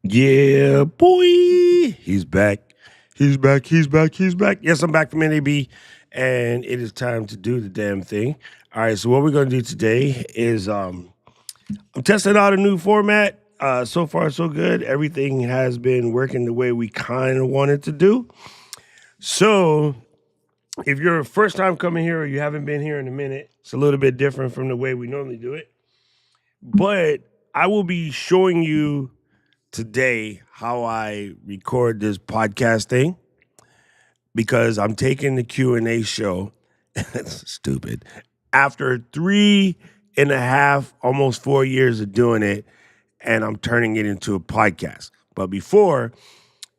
Yeah, boy. He's back. He's back. He's back. He's back. Yes, I'm back from NAB, and it is time to do the damn thing. All right, so what we're gonna do today is I'm testing out a new format. So far, so good. Everything has been working the way we kind of wanted to do. So, if you're a first time coming here or you haven't been here in a minute, it's a little bit different from the way we normally do it. But I will be showing you today how I record this podcast thing because I'm taking the Q&A show. That's stupid. After 3.5, almost 4 years of doing it, and I'm turning it into a podcast. But before,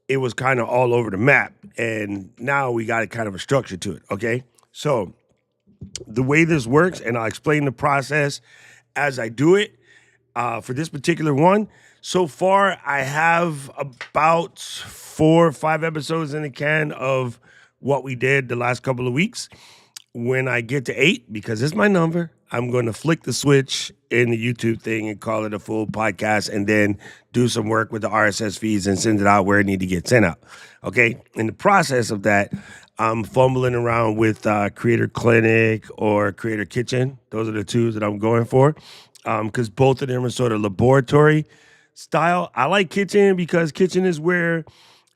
it was kind of all over the map, and now we got a kind of a structure to it. Okay, so the way this works, and I'll explain the process as I do it. For this particular one, so far I have about 4 or 5 episodes in the can of what we did the last couple of weeks. When I get to 8, because it's my number, I'm going to flick the switch in the YouTube thing and call it a full podcast, and then do some work with the RSS feeds and send it out where it need to get sent out. Okay. In the process of that, I'm fumbling around with Creator Clinic or Creator Kitchen. Those are the two that I'm going for, because both of them are sort of laboratory style. I like Kitchen because Kitchen is where,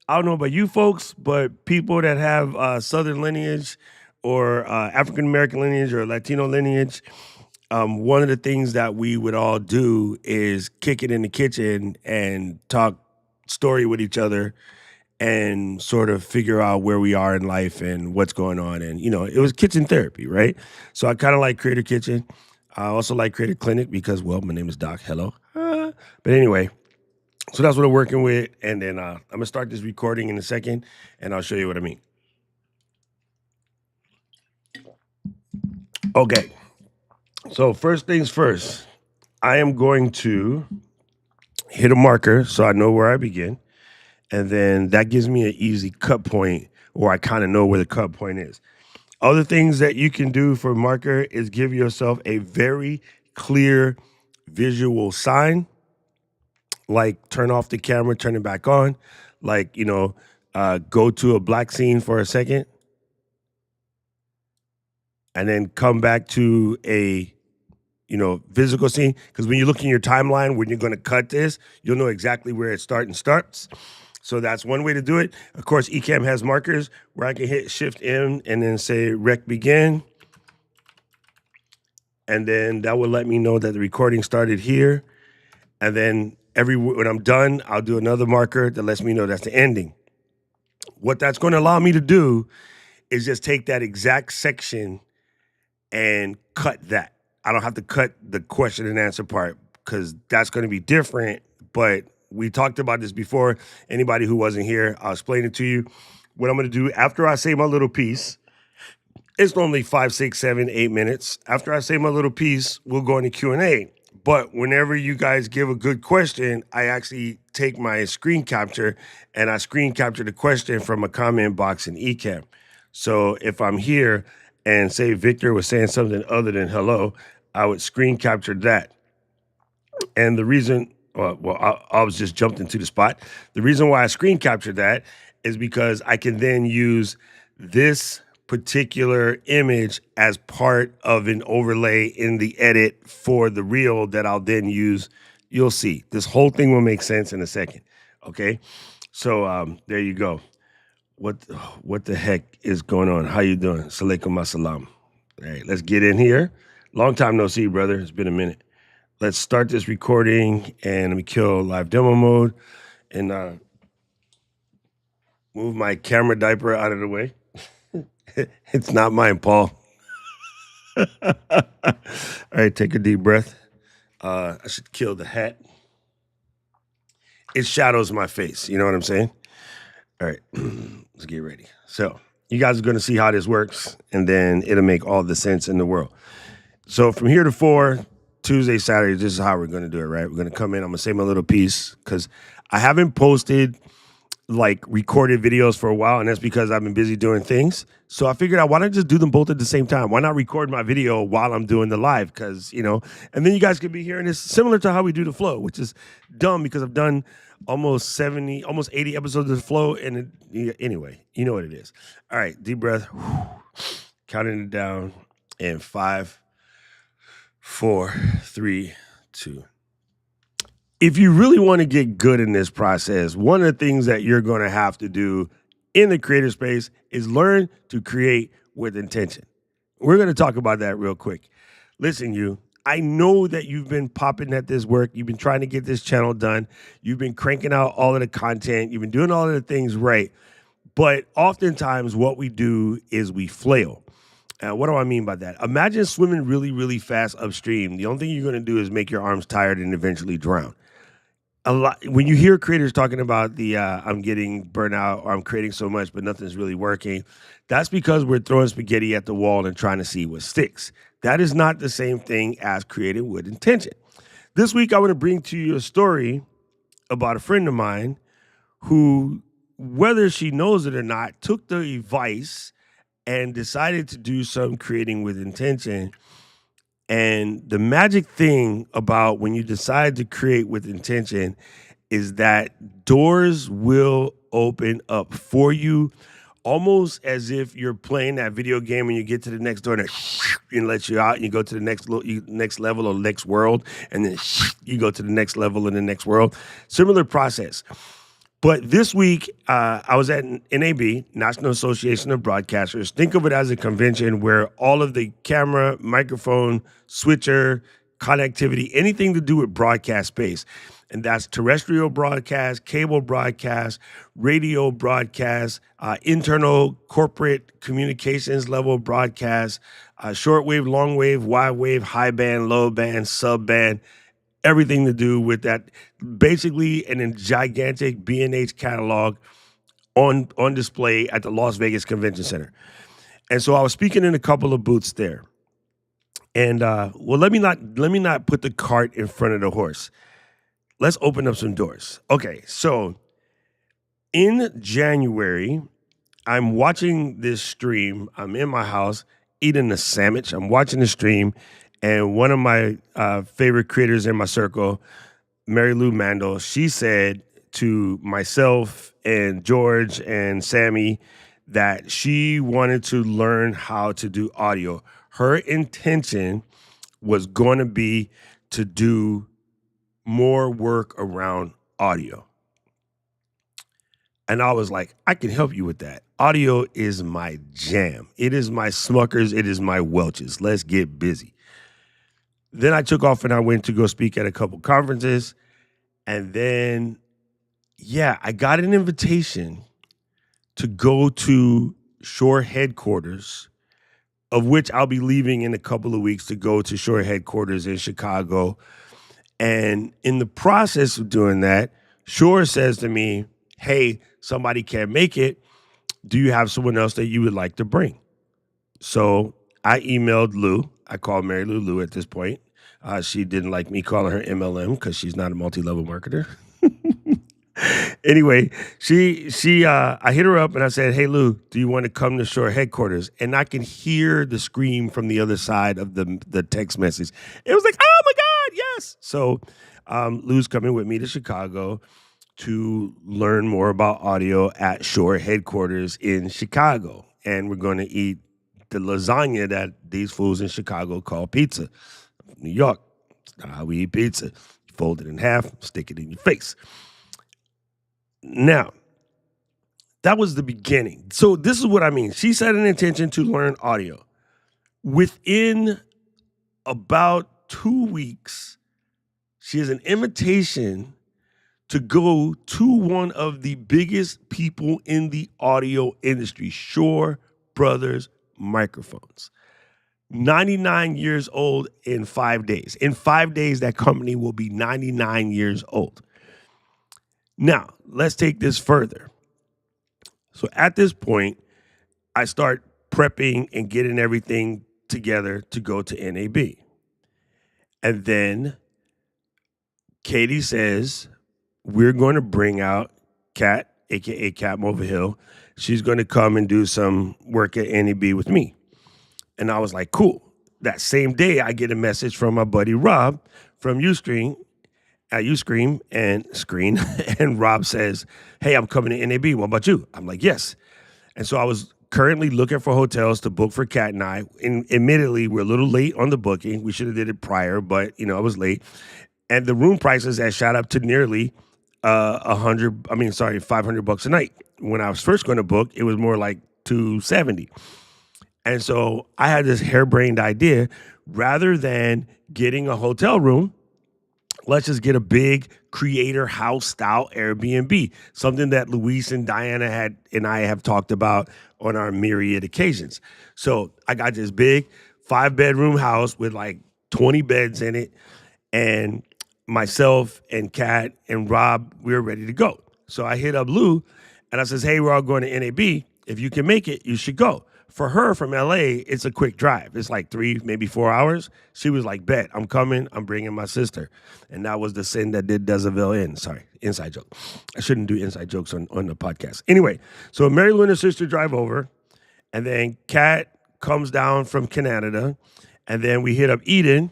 I don't know about you folks, but people that have Southern lineage or African American lineage or Latino lineage, one of the things that we would all do is kick it in the kitchen and talk story with each other and sort of figure out where we are in life and what's going on. And, it was kitchen therapy, right? So I kind of like Creator Kitchen. I also like Creator Clinic because, well, my name is Doc. Hello. But anyway, so that's what I'm working with. And then I'm going to start this recording in a second, and I'll show you what I mean. Okay. So first things first, I am going to hit a marker so I know where I begin. And then that gives me an easy cut point, or I kind of know where the cut point is. Other things that you can do for marker is give yourself a very clear visual sign, like turn off the camera, turn it back on, like, go to a black scene for a second, and then come back to a physical scene. Because when you look in your timeline, when you're going to cut this, you'll know exactly where it starts. So that's one way to do it. Of course, Ecamm has markers where I can hit Shift M and then say rec begin. And then that will let me know that the recording started here. And then when I'm done, I'll do another marker that lets me know that's the ending. What that's going to allow me to do is just take that exact section and cut that. I don't have to cut the question and answer part because that's going to be different. But we talked about this before. Anybody who wasn't here, I'll explain it to you. What I'm going to do after I say my little piece, it's normally 5, 6, 7, 8 minutes. After I say my little piece, we'll go into Q&A. But whenever you guys give a good question, I actually take my screen capture and I screen capture the question from a comment box in Ecamm. So if I'm here and say Victor was saying something other than hello, I would screen capture that. And the reason, I was just jumped into the spot. The reason why I screen captured that is because I can then use this particular image as part of an overlay in the edit for the reel that I'll then use. You'll see. This whole thing will make sense in a second. Okay? So there you go. What the heck is going on? How you doing? Salaikum assalam. All right, let's get in here. Long time no see, brother. It's been a minute. Let's start this recording and let me kill live demo mode and move my camera diaper out of the way. It's not mine, Paul. All right, take a deep breath. I should kill the hat. It shadows my face. You know what I'm saying? All right, let's get ready. So you guys are going to see how this works, and then it'll make all the sense in the world. So from here to 4, Tuesday, Saturday, this is how we're going to do it, right? We're going to come in. I'm going to say my little piece because I haven't posted like recorded videos for a while, and that's because I've been busy doing things. So I figured out, why not just do them both at the same time? Why not record my video while I'm doing the live? Because, and then you guys could be hearing this similar to how we do the flow, which is dumb because I've done almost 70, almost 80 episodes of the flow. And anyway, you know what it is. All right, deep breath, counting it down in 5, 4, 3, 2. If you really want to get good in this process, one of the things that you're going to have to do in the creator space is learn to create with intention. We're going to talk about that real quick. Listen, I know that you've been popping at this work. You've been trying to get this channel done. You've been cranking out all of the content. You've been doing all of the things right. But oftentimes what we do is we flail. What do I mean by that? Imagine swimming really, really fast upstream. The only thing you're going to do is make your arms tired and eventually drown. A lot when you hear creators talking about the I'm getting burnout or I'm creating so much but nothing's really working, that's because we're throwing spaghetti at the wall and trying to see what sticks. That is not the same thing as creating with intention. This week I want to bring to you a story about a friend of mine who, whether she knows it or not, took the advice and decided to do some creating with intention. And the magic thing about when you decide to create with intention is that doors will open up for you, almost as if you're playing that video game and you get to the next door and it lets you out and you go to the next level or next world, and then you go to the next level in the next world. Similar process. But this week, I was at NAB, National Association of Broadcasters. Think of it as a convention where all of the camera, microphone, switcher, connectivity, anything to do with broadcast space, and that's terrestrial broadcast, cable broadcast, radio broadcast, internal corporate communications level broadcast, shortwave, long wave, wide wave, high band, low band, sub band, everything to do with that. Basically, a gigantic B&H catalog on display at the Las Vegas Convention Center. And so I was speaking in a couple of booths there. And let me not put the cart in front of the horse. Let's open up some doors. Okay, so in January, I'm watching this stream. I'm in my house eating a sandwich. I'm watching the stream. And one of my favorite creators in my circle, Mary Lou Mandel, she said to myself and George and Sammy that she wanted to learn how to do audio. Her intention was going to be to do more work around audio. And I was like, I can help you with that. Audio is my jam. It is my Smuckers. It is my Welch's. Let's get busy. Then I took off and I went to go speak at a couple conferences. And then, I got an invitation to go to Shure headquarters, of which I'll be leaving in a couple of weeks to go to Shure headquarters in Chicago. And in the process of doing that, Shure says to me, hey, somebody can't make it. Do you have someone else that you would like to bring? So I emailed Lou. I called Mary Lou at this point. She didn't like me calling her MLM because she's not a multi-level marketer. Anyway, I hit her up and I said, hey, Lou, do you want to come to Shure headquarters? And I can hear the scream from the other side of the text message. It was like, oh my God, yes. So Lou's coming with me to Chicago to learn more about audio at Shure headquarters in Chicago. And we're going to eat the lasagna that these fools in Chicago call pizza. New York, it's not how we eat pizza. You fold it in half, stick it in your face. Now, that was the beginning. So this is what I mean. She set an intention to learn audio. Within about 2 weeks, she has an invitation to go to one of the biggest people in the audio industry, Shure Brothers Microphones. 99 years old in 5 days. In 5 days, that company will be 99 years old. Now, let's take this further. So at this point, I start prepping and getting everything together to go to NAB. And then Katie says, we're going to bring out Kat aka Cat Mulvihill. She's going to come and do some work at NAB with me. And I was like, cool. That same day, I get a message from my buddy Rob from Ustream at Uscream and Screen, and Rob says, "Hey, I'm coming to NAB. What about you?" I'm like, "Yes." And so I was currently looking for hotels to book for Kat and I. And admittedly, we're a little late on the booking. We should have did it prior, but I was late. And the room prices had shot up to nearly $500 a night. When I was first going to book, it was more like 270. And so I had this harebrained idea, rather than getting a hotel room, let's just get a big creator house style Airbnb, something that Luis and Diana and I have talked about on our myriad occasions. So I got this big 5-bedroom house with like 20 beds in it, and myself and Kat and Rob, we were ready to go. So I hit up Lou and I says, "Hey, we're all going to NAB. If you can make it, you should go." For her from LA, it's a quick drive. It's like 3, maybe 4 hours. She was like, "Bet, I'm coming. I'm bringing my sister." And that was the sin that did Dezaville in. Sorry, inside joke. I shouldn't do inside jokes on the podcast. Anyway, so Mary Lou and her sister drive over, and then Kat comes down from Canada, and then we hit up Eden.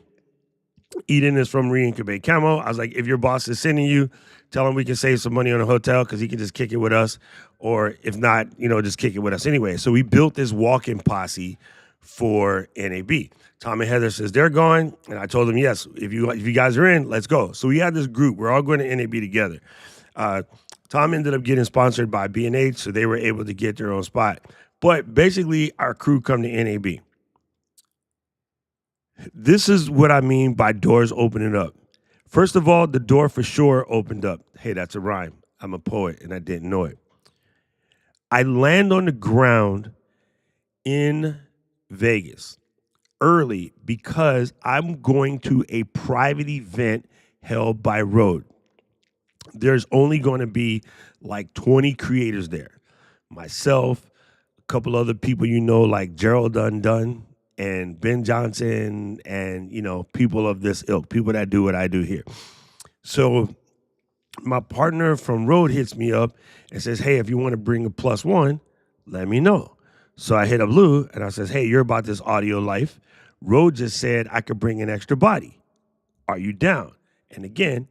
Eden is from Reincubate Camo. I was like, if your boss is sending you, tell him we can save some money on a hotel because he can just kick it with us. Or if not, just kick it with us anyway. So we built this walk-in posse for NAB. Tom and Heather says they're going. And I told them, yes, if you guys are in, let's go. So we had this group. We're all going to NAB together. Tom ended up getting sponsored by B&H, so they were able to get their own spot. But basically, our crew come to NAB. This is what I mean by doors opening up. First of all, the door for sure opened up. Hey, that's a rhyme. I'm a poet, and I didn't know it. I land on the ground in Vegas early because I'm going to a private event held by Rode. There's only going to be like 20 creators there. Myself, a couple other people like Gerald Undone and Ben Johnson and, people of this ilk, people that do what I do here. So my partner from Rode hits me up and says, "Hey, if you want to bring a +1, let me know." So I hit up Lou and I says, "Hey, you're about this audio life. Rode just said I could bring an extra body. Are you down?" And again,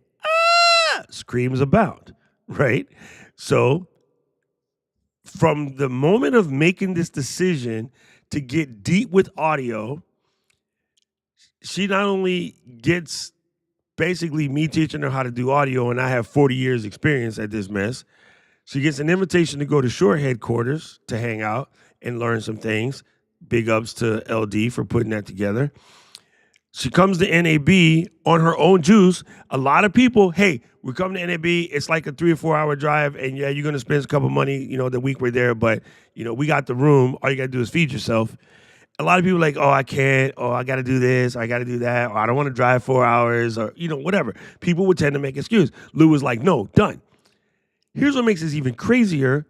screams abound, right? So from the moment of making this decision to get deep with audio, she not only gets basically me teaching her how to do audio, and I have 40 years experience at this mess. She gets an invitation to go to Shore headquarters to hang out and learn some things. Big ups to LD for putting that together. She comes to NAB on her own juice. A lot of people, hey, we're coming to NAB. It's like a 3 or 4 hour drive, and yeah, you're going to spend a couple money, the week we're there, but, we got the room. All you got to do is feed yourself. A lot of people are like, "Oh, I can't," or "I got to do this," or "I got to do that," or "I don't want to drive 4 hours," or, whatever. People would tend to make excuses. Lou was like, "No, done." Here's what makes this even crazier.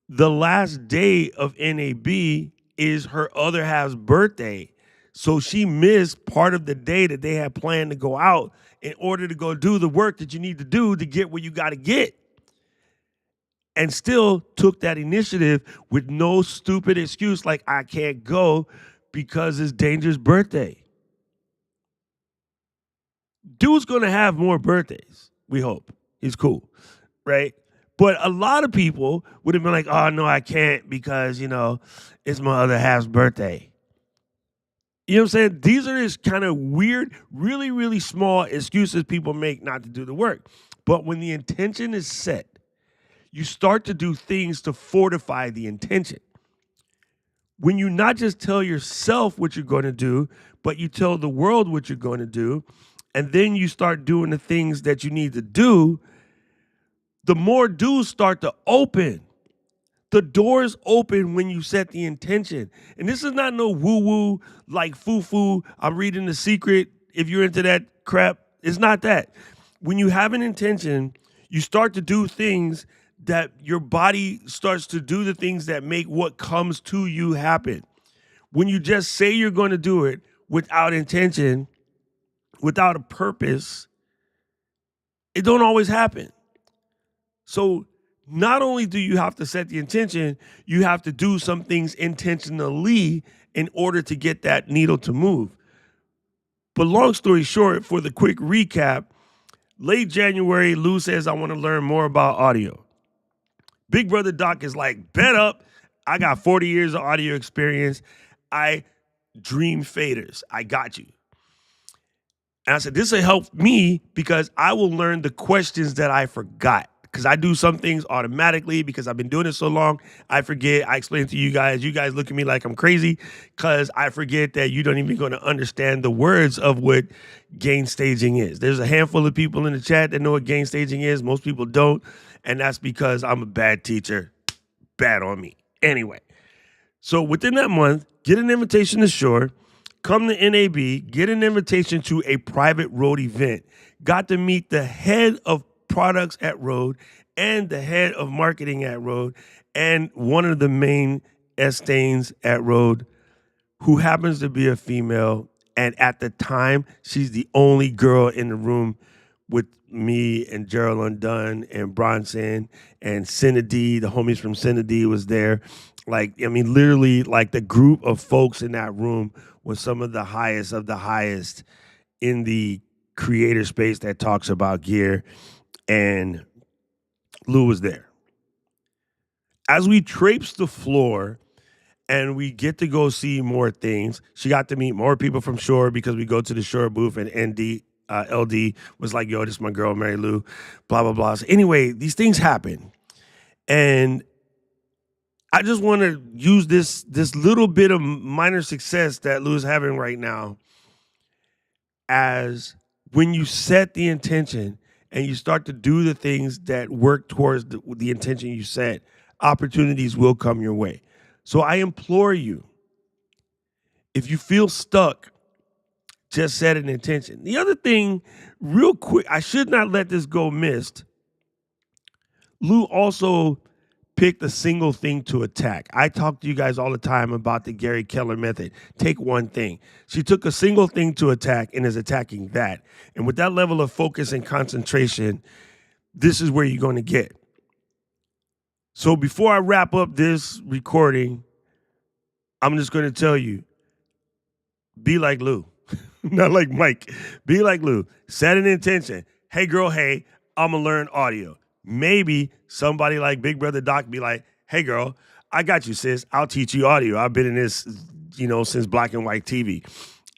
The last day of NAB is her other half's birthday. So she missed part of the day that they had planned to go out in order to go do the work that you need to do to get where you got to get. And still took that initiative with no stupid excuse like, "I can't go because it's Danger's birthday." Dude's going to have more birthdays, we hope. He's cool, right? But a lot of people would have been like, "Oh, no, I can't because, it's my other half's birthday." You know what I'm saying? These are just kind of weird, really, really small excuses people make not to do the work. But when the intention is set, you start to do things to fortify the intention. When you not just tell yourself what you're going to do, but you tell the world what you're going to do, and then you start doing the things that you need to do, the more doors start to open. The doors open when you set the intention. And this is not no woo-woo, like foo-foo, I'm reading The Secret, if you're into that crap. It's not that. When you have an intention, you start to do things that your body starts to do the things that make what comes to you happen. When you just say you're going to do it without intention, without a purpose, it don't always happen. So not only do you have to set the intention, you have to do some things intentionally in order to get that needle to move. But long story short, for the quick recap, late January, Lou says, I want to learn more about audio. Big Brother Doc is like, bet up. I got 40 years of audio experience. I dream faders. I got you. And I said, this will help me because I will learn the questions that I forgot. Because I do some things automatically because I've been doing it so long. I forget. I explain to you guys. You guys look at me like I'm crazy because I forget that you don't even going to understand the words of what gain staging is. There's a handful of people in the chat that know what gain staging is. Most people don't. And that's because I'm a bad teacher. Bad on me. Anyway, so within that month, get an invitation to Shore. Come to NAB, get an invitation to a private Rode event. Got to meet the head of products at Rode and the head of marketing at Rode and one of the main estains at Rode, who happens to be a female. And at the time, she's the only girl in the room with me and Gerald Undone and Bronson and Cindy, the homies from Cindy was there. Like, I mean, literally, like the group of folks in that room was some of the highest in the creator space that talks about gear. And Lou was there. As we traipsed the floor and we get to go see more things, she got to meet more people from Shore because we go to the Shore booth and LD was like, yo, this is my girl, Mary Lou, blah, blah, blah. So anyway, these things happen. And I just want to use this little bit of minor success that Lou's having right now as when you set the intention and you start to do the things that work towards the intention you set, opportunities will come your way. So I implore you, if you feel stuck, just set an intention. The other thing, real quick, I should not let this go missed. Lou also picked a single thing to attack. I talk to you guys all the time about the Gary Keller method. Take one thing. She took a single thing to attack and is attacking that. And with that level of focus and concentration, this is where you're going to get. So before I wrap up this recording, I'm just going to tell you, be like Lou. Not like Mike. Be like Lou. Set an intention. Hey, girl, hey, I'm going to learn audio. Maybe somebody like Big Brother Doc be like, hey, girl, I got you, sis. I'll teach you audio. I've been in this, since black and white TV.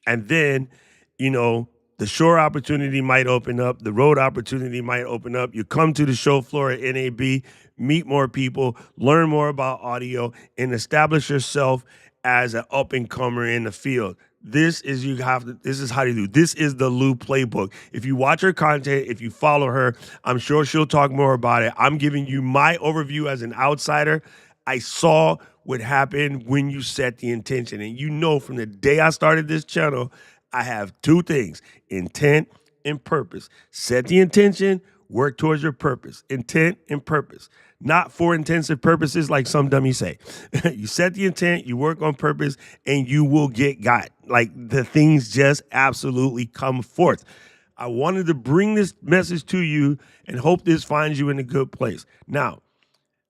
And then, the Shore opportunity might open up. The Rode opportunity might open up. You come to the show floor at NAB, meet more people, learn more about audio, and establish yourself as an up-and-comer in the field. This is how you do. This is the Lou playbook. If you watch her content, if you follow her, I'm sure she'll talk more about it. I'm giving you my overview as an outsider. I saw what happened when you set the intention. And from the day I started this channel, I have two things: intent and purpose. Set the intention, work towards your purpose. Intent and purpose. Not for intensive purposes like some dummies say. You set the intent, you work on purpose, and you will get got. Like the things just absolutely come forth. I wanted to bring this message to you and hope this finds you in a good place. Now,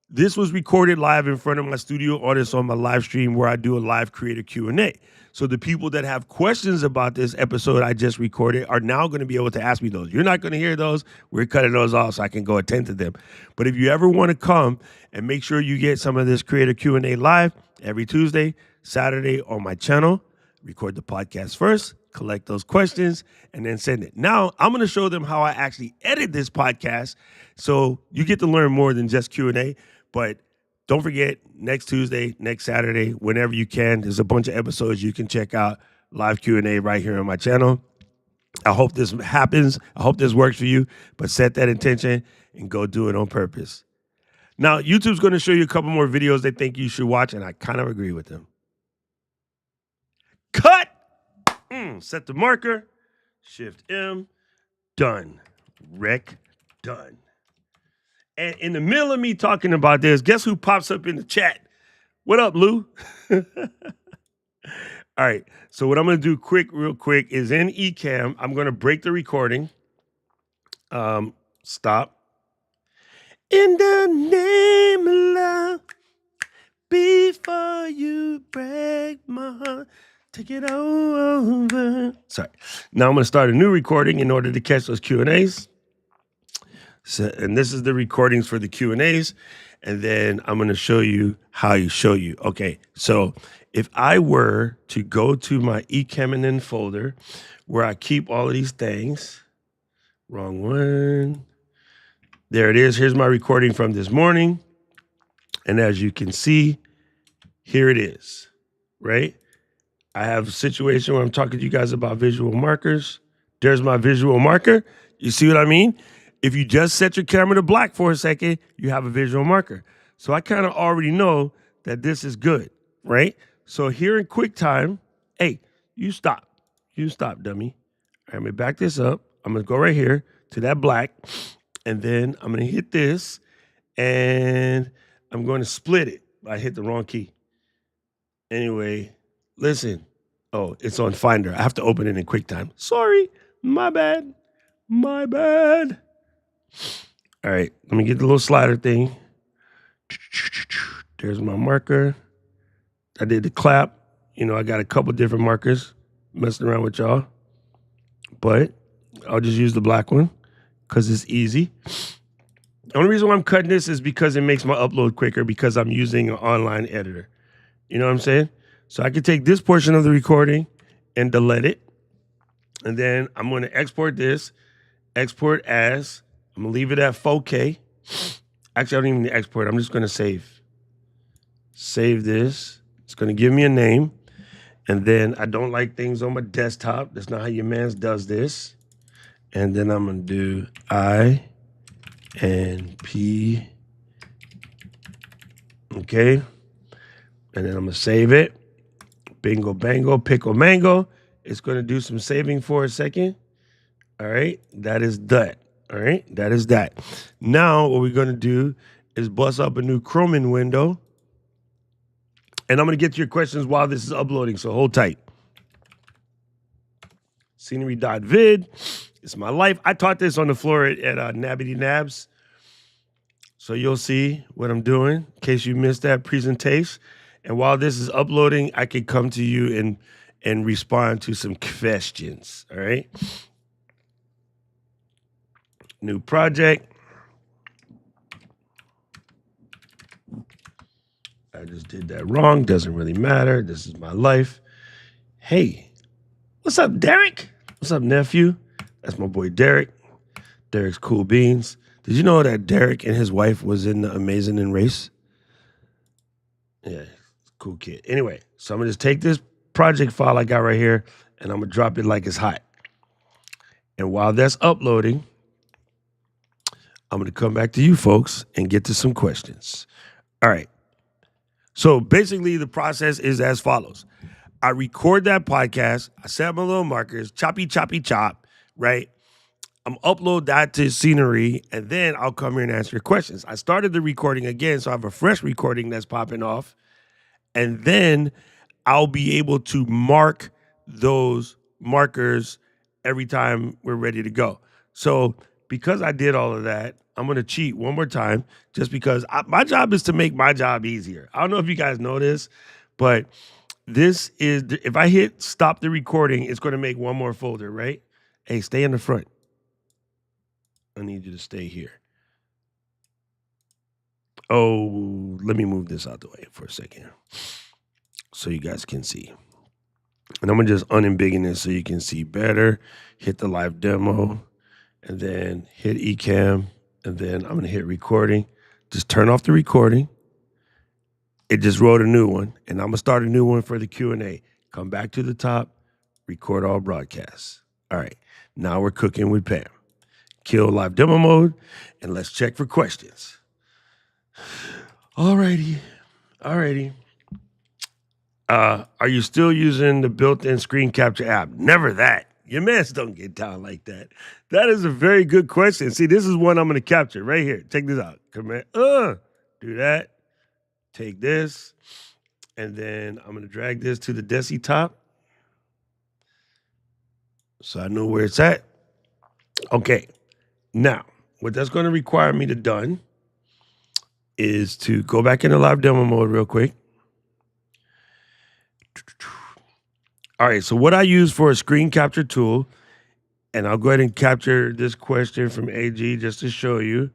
this was recorded live in front of my studio audience on my live stream where I do a live creator Q&A. So the people that have questions about this episode I just recorded are now going to be able to ask me those. You're not going to hear those. We're cutting those off so I can go attend to them. But if you ever want to come and make sure you get some of this creator Q&A live every Tuesday, Saturday on my channel, record the podcast first, collect those questions, and then send it. Now, I'm going to show them how I actually edit this podcast so you get to learn more than just Q&A. But don't forget, next Tuesday, next Saturday, whenever you can, there's a bunch of episodes you can check out, live Q&A right here on my channel. I hope this happens. I hope this works for you, but set that intention and go do it on purpose. Now, YouTube's going to show you a couple more videos they think you should watch, and I kind of agree with them. Cut! Set the marker. Shift M. Done. Rec. Done. And in the middle of me talking about this, guess who pops up in the chat? What up, Lou? All right. So what I'm going to do real quick, is in Ecamm, I'm going to break the recording. Stop. In the name of love, before you break my heart, take it over. Sorry. Now I'm going to start a new recording in order to catch those Q&As. So, and this is the recordings for the Q&As. And then I'm going to show you how you show you. Okay, so if I were to go to my eCaminin folder where I keep all of these things, wrong one. There it is. Here's my recording from this morning. And as you can see, here it is, right? I have a situation where I'm talking to you guys about visual markers. There's my visual marker. You see what I mean? If you just set your camera to black for a second, you have a visual marker. So I kind of already know that this is good, right? So here in QuickTime, hey, you stop. You stop, dummy. I'm going to back this up. I'm going to go right here to that black, and then I'm going to hit this, and I'm going to split it. I hit the wrong key. Anyway, listen. Oh, it's on Finder. I have to open it in QuickTime. Sorry. My bad. My bad. All right. Let me get the little slider thing. There's my marker. I did the clap. You know, I got a couple different markers messing around with y'all. But I'll just use the black one because it's easy. The only reason why I'm cutting this is because it makes my upload quicker because I'm using an online editor. You know what I'm saying? So I can take this portion of the recording and delete it. And then I'm going to export this, export as, I'm going to leave it at 4K. Actually, I don't even need to export. I'm just going to save. Save this. It's going to give me a name. And then I don't like things on my desktop. That's not how your mans does this. And then I'm going to do I and P. Okay. And then I'm going to save it. Bingo, bango, pickle, mango. It's going to do some saving for a second. All right. That is that. All right. That is that. Now what we're going to do is bust up a new Chrome window. And I'm going to get to your questions while this is uploading. So hold tight. Scenery.vid. It's my life. I taught this on the floor at Nabbity Nabs. So you'll see what I'm doing in case you missed that presentation. And while this is uploading, I can come to you and respond to some questions. All right. New project. I just did that wrong. Doesn't really matter. This is my life. Hey, what's up, Derek? What's up, nephew? That's my boy, Derek. Derek's cool beans. Did you know that Derek and his wife was in the Amazing in Race? Yeah, cool kid. Anyway, so I'm going to just take this project file I got right here, and I'm going to drop it like it's hot. And while that's uploading, I'm going to come back to you folks and get to some questions. All right. So basically, the process is as follows. I record that podcast. I set my little markers, choppy, choppy, chop, right? I'm upload that to Scenery, and then I'll come here and answer your questions. I started the recording again, so I have a fresh recording that's popping off. And then I'll be able to mark those markers every time we're ready to go. So because I did all of that, I'm going to cheat one more time just because my job is to make my job easier. I don't know if you guys know this, but this is, if I hit stop the recording, it's going to make one more folder, right? Hey, stay in the front. I need you to stay here. Oh, let me move this out the way for a second so you guys can see. And I'm going to just unembiggen this so you can see better. Hit the live demo and then hit eCam. And then I'm going to hit recording. Just turn off the recording. It just wrote a new one. And I'm going to start a new one for the Q&A. Come back to the top. Record all broadcasts. All right. Now we're cooking with Pam. Kill live demo mode. And let's check for questions. Alrighty. Are you still using the built-in screen capture app? Never that. Your mans don't get down like that. That is a very good question. See, this is one I'm going to capture right here. Check this out. Command, do that. Take this. And then I'm going to drag this to the Desi top. So I know where it's at. Okay. Now, what that's going to require me to done is to go back into live demo mode real quick. All right, so what I use for a screen capture tool, and I'll go ahead and capture this question from AG just to show you,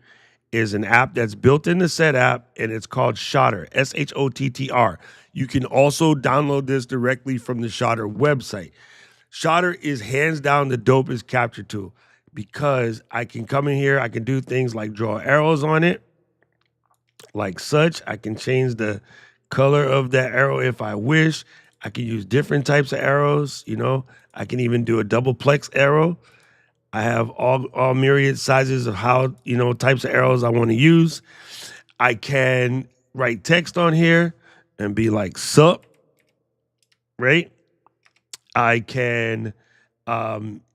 is an app that's built in the Set app, and it's called Shottr, Shottr. You can also download this directly from the Shottr website. Shottr is hands down the dopest capture tool because I can come in here, I can do things like draw arrows on it, like such. I can change the color of that arrow if I wish. I can use different types of arrows, you know. I can even do a double plex arrow. I have all myriad sizes of how, you know, types of arrows I want to use. I can write text on here and be like sup, right? I can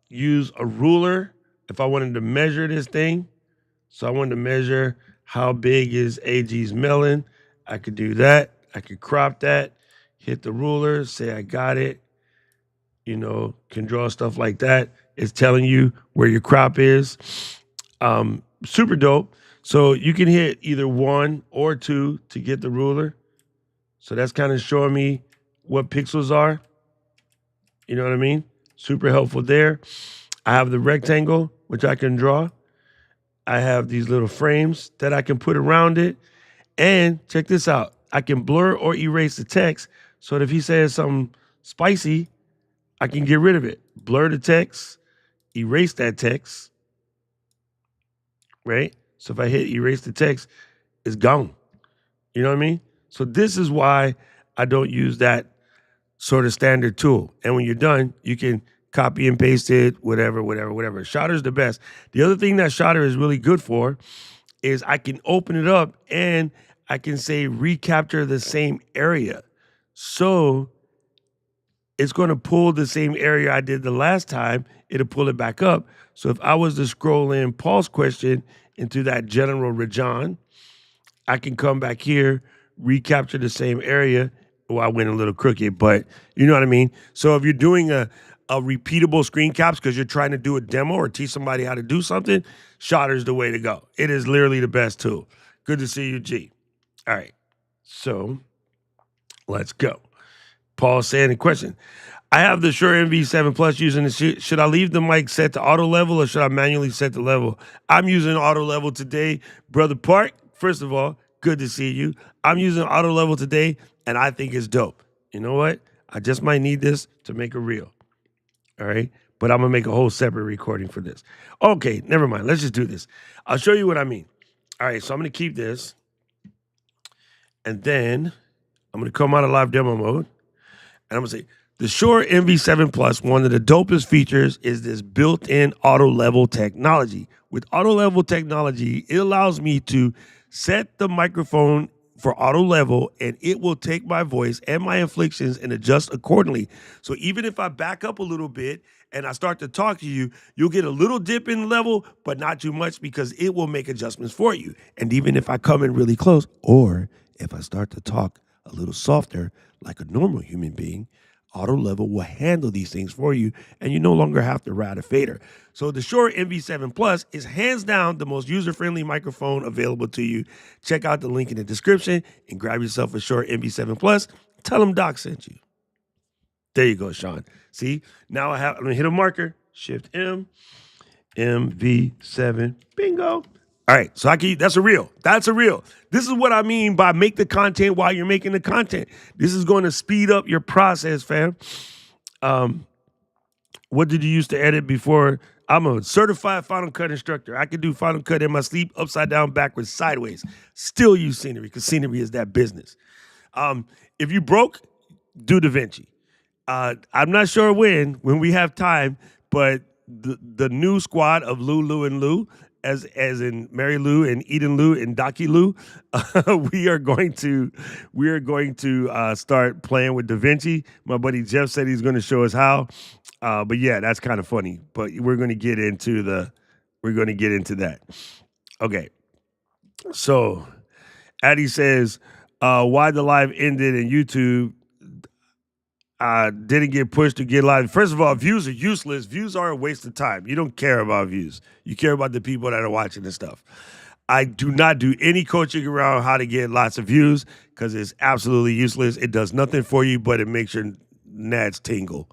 use a ruler if I wanted to measure this thing. So I wanted to measure how big is AG's melon. I could do that. I could crop that, hit the ruler, say I got it, you know, can draw stuff like that. It's telling you where your crop is. Super dope. So you can hit either 1 or 2 to get the ruler. So that's kind of showing me what pixels are. You know what I mean? Super helpful there. I have the rectangle, which I can draw. I have these little frames that I can put around it. And check this out. I can blur or erase the text so that if he says something spicy, I can get rid of it. Blur the text, erase that text, right? So if I hit erase the text, it's gone. You know what I mean? So this is why I don't use that sort of standard tool. And when you're done, you can copy and paste it, whatever. Shottr's the best. The other thing that Shottr is really good for is I can open it up and I can say recapture the same area. So it's going to pull the same area I did the last time. It'll pull it back up. So if I was to scroll in Paul's question into that general Rajan, I can come back here, recapture the same area. Well, I went a little crooked, but you know what I mean? So if you're doing a repeatable screen caps because you're trying to do a demo or teach somebody how to do something, Shottr's the way to go. It is literally the best tool. Good to see you, G. All right, so let's go. Paul saying the question. I have the Shure MV7 Plus using the should I leave the mic set to auto level or should I manually set the level? I'm using auto level today. Brother Park, first of all, good to see you. I'm using auto level today and I think it's dope. You know what? I just might need this to make a reel. All right. But I'm going to make a whole separate recording for this. Okay. Never mind. Let's just do this. I'll show you what I mean. All right. So I'm going to keep this. And then I'm going to come out of live demo mode. And I'm going to say, the Shure MV7 Plus, one of the dopest features is this built-in auto-level technology. With auto-level technology, it allows me to set the microphone for auto-level, and it will take my voice and my inflections and adjust accordingly. So even if I back up a little bit and I start to talk to you, you'll get a little dip in level, but not too much because it will make adjustments for you. And even if I come in really close, or if I start to talk a little softer like a normal human being, auto level will handle these things for you, and you no longer have to ride a fader. So the Shure MV7 Plus is hands down the most user-friendly microphone available to you. Check out the link in the description and grab yourself a Shure MV7 Plus. Tell them Doc sent you. There you go, Sean. See, now I'm gonna hit a marker, Shift M, MV7, bingo. All right, so that's a reel. That's a reel. This is what I mean by make the content while you're making the content. This is going to speed up your process, fam. What did you used to edit before? I'm a certified Final Cut instructor. I can do Final Cut in my sleep, upside down, backwards, sideways. Still use Scenery because Scenery is that business. If you broke, do DaVinci. I'm not sure when we have time, but the new squad of Lou, and Lou, as in Mary Lou and Eden Lou and Docky Lou, we are going to start playing with DaVinci. My buddy Jeff said he's going to show us how. But yeah, that's kind of funny. But we're going to get into that. Okay. So Addie says, why the live ended in YouTube didn't get pushed to get live. First of all, views are useless. Views are a waste of time. You don't care about views. You care about the people that are watching this stuff. I do not do any coaching around how to get lots of views because it's absolutely useless. It does nothing for you, but it makes your nads tingle.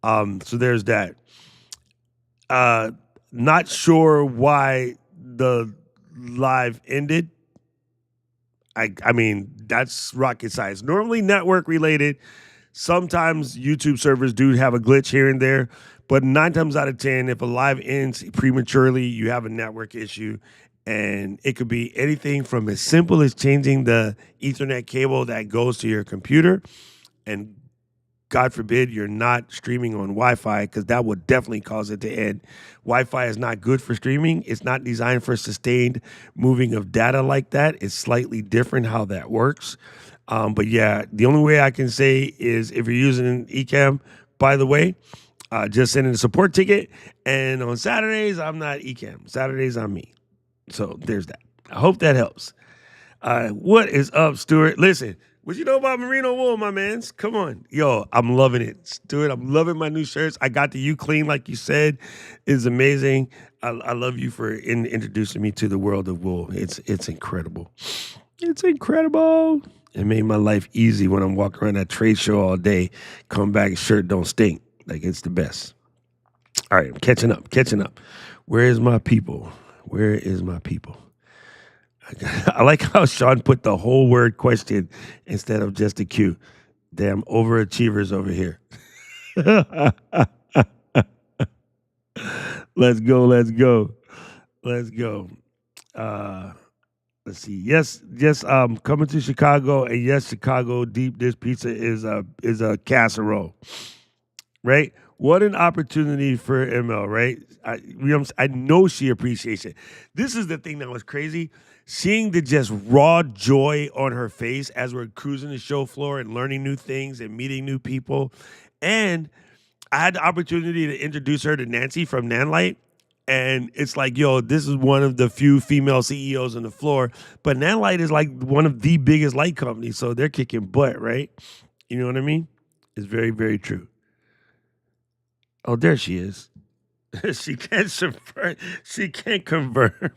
So there's that. Uh, Not sure why the live ended. I mean, that's rocket science. Normally network related. Sometimes YouTube servers do have a glitch here and there, but 9 times out of 10, if a live ends prematurely, you have a network issue. And it could be anything from as simple as changing the Ethernet cable that goes to your computer. And God forbid you're not streaming on Wi-Fi, because that would definitely cause it to end. Wi-Fi is not good for streaming. It's not designed for sustained moving of data like that. It's slightly different how that works. But yeah, the only way I can say is if you're using Ecamm, by the way, just send in a support ticket. And on Saturdays, I'm not Ecamm. Saturdays, I'm me. So there's that. I hope that helps. What is up, Stuart? Listen, what you know about merino wool, my mans? Come on. Yo, I'm loving it. Stuart, I'm loving my new shirts. I got the You Clean, like you said, is amazing. I love you for introducing me to the world of wool. It's incredible. It's incredible. It made my life easy when I'm walking around that trade show all day. Come back, shirt don't stink. Like, it's the best. All right, I'm catching up. Where is my people? Where is my people? I like how Sean put the whole word question instead of just a Q. Damn overachievers over here. Let's go. Let's see. Yes, coming to Chicago, and yes, Chicago deep dish pizza is a casserole. Right? What an opportunity for ML, right? I know she appreciates it. This is the thing that was crazy. Seeing the just raw joy on her face as we're cruising the show floor and learning new things and meeting new people. And I had the opportunity to introduce her to Nancy from Nanlite. And it's like, yo, this is one of the few female CEOs on the floor. But Nanlite is like one of the biggest light companies. So they're kicking butt, right? You know what I mean? It's very, very true. Oh, there she is. She can't convert. She can't convert.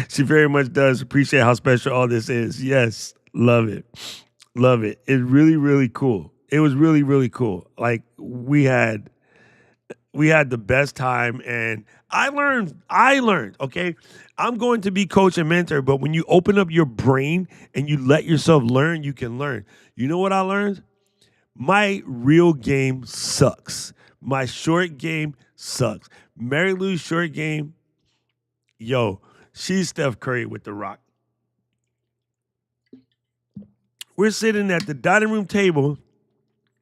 She very much does appreciate how special all this is. Yes, love it. Love it. It's really, really cool. It was really, really cool. Like we had the best time, and I learned, okay? I'm going to be coach and mentor, but when you open up your brain and you let yourself learn, you can learn. You know what I learned? My real game sucks. My short game sucks. Mary Lou's short game, yo, she's Steph Curry with the rock. We're sitting at the dining room table,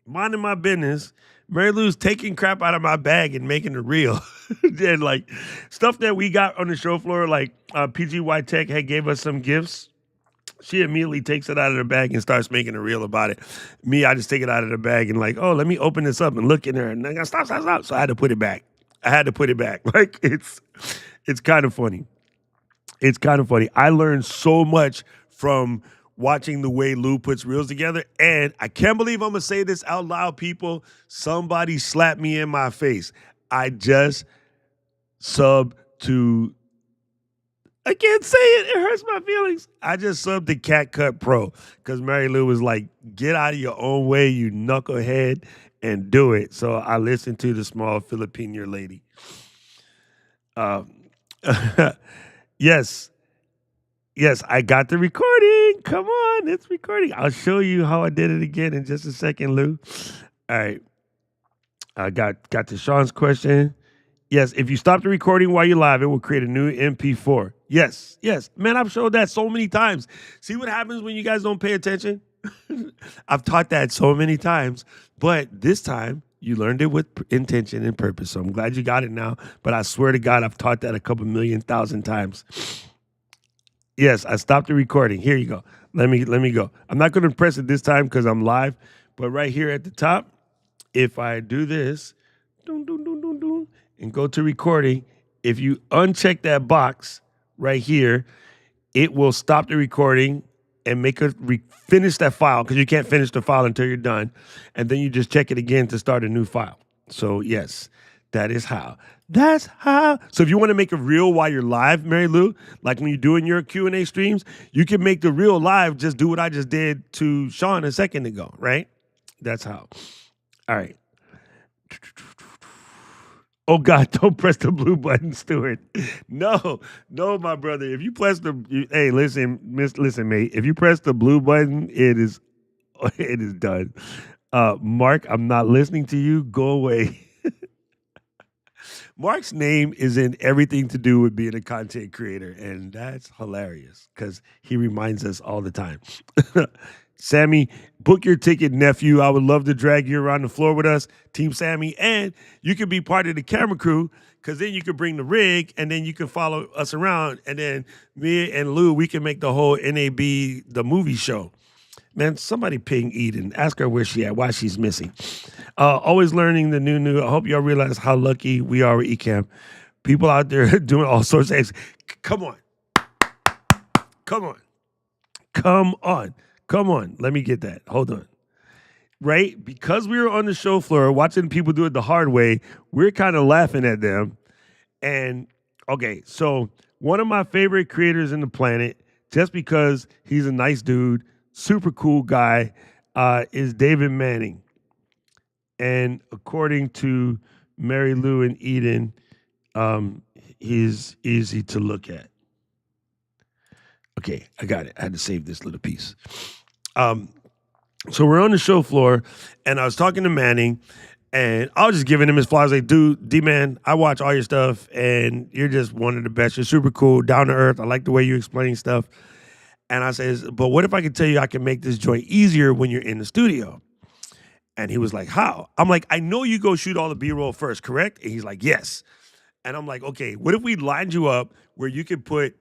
minding my business. Mary Lou's taking crap out of my bag and making it real. And like stuff that we got on the show floor, like PGY Tech had gave us some gifts. She immediately takes it out of the bag and starts making a reel about it. Me, I just take it out of the bag and like, oh, let me open this up and look in there. And I got stop. So I had to put it back. Like it's kind of funny. It's kind of funny. I learned so much from watching the way Lou puts reels together. And I can't believe I'm going to say this out loud, people. Somebody slapped me in my face. I just subbed to, I can't say it. It hurts my feelings. I just subbed to Cat Cut Pro because Mary Lou was like, get out of your own way, you knucklehead, and do it. So I listened to the small Filipino lady. Yes, I got the recording. Come on, it's recording. I'll show you how I did it again in just a second, Lou. All right. I got to Sean's question. Yes, if you stop the recording while you're live, it will create a new MP4. Yes. Man, I've showed that so many times. See what happens when you guys don't pay attention? I've taught that so many times, but this time you learned it with intention and purpose. So I'm glad you got it now, but I swear to God, I've taught that a couple million thousand times. Yes, I stopped the recording. Here you go. Let me go. I'm not going to press it this time because I'm live, but right here at the top, if I do this, and go to recording, if you uncheck that box right here, it will stop the recording and make it finish that file because you can't finish the file until you're done. And then you just check it again to start a new file. So yes, That is how. That's how. So if you want to make a reel while you're live, Mary Lou, like when you're doing your Q&A streams, you can make the reel live. Just do what I just did to Sean a second ago, right? That's how. All right. Oh God, don't press the blue button, Stuart. No, my brother. If you press hey, listen, listen, mate. If you press the blue button, it is done. Mark, I'm not listening to you. Go away. Mark's name is in everything to do with being a content creator, and that's hilarious because he reminds us all the time. Sammy, book your ticket, nephew. I would love to drag you around the floor with us, Team Sammy, and you can be part of the camera crew because then you can bring the rig and then you can follow us around, and then me and Lou, we can make the whole NAB the movie show. Man, somebody ping Eden. Ask her where she at, why she's missing. Always learning the new. I hope y'all realize how lucky we are with Ecamm. People out there doing all sorts of things. Come on. Let me get that. Hold on. Right? Because we were on the show floor watching people do it the hard way, we're kind of laughing at them. And, okay, so one of my favorite creators in the planet, just because he's a nice dude, super cool guy, is David Manning. And according to Mary Lou and Eden, he's easy to look at. Okay, I got it. I had to save this little piece. So we're on the show floor, and I was talking to Manning, and I was just giving him his flowers. Like, dude, D-Man, I watch all your stuff, and you're just one of the best. You're super cool, down to earth. I like the way you explain stuff. And I says, but what if I could tell you I can make this joint easier when you're in the studio? And he was like, how? I'm like, I know you go shoot all the B-roll first, correct? And he's like, yes. And I'm like, okay, what if we lined you up where you could put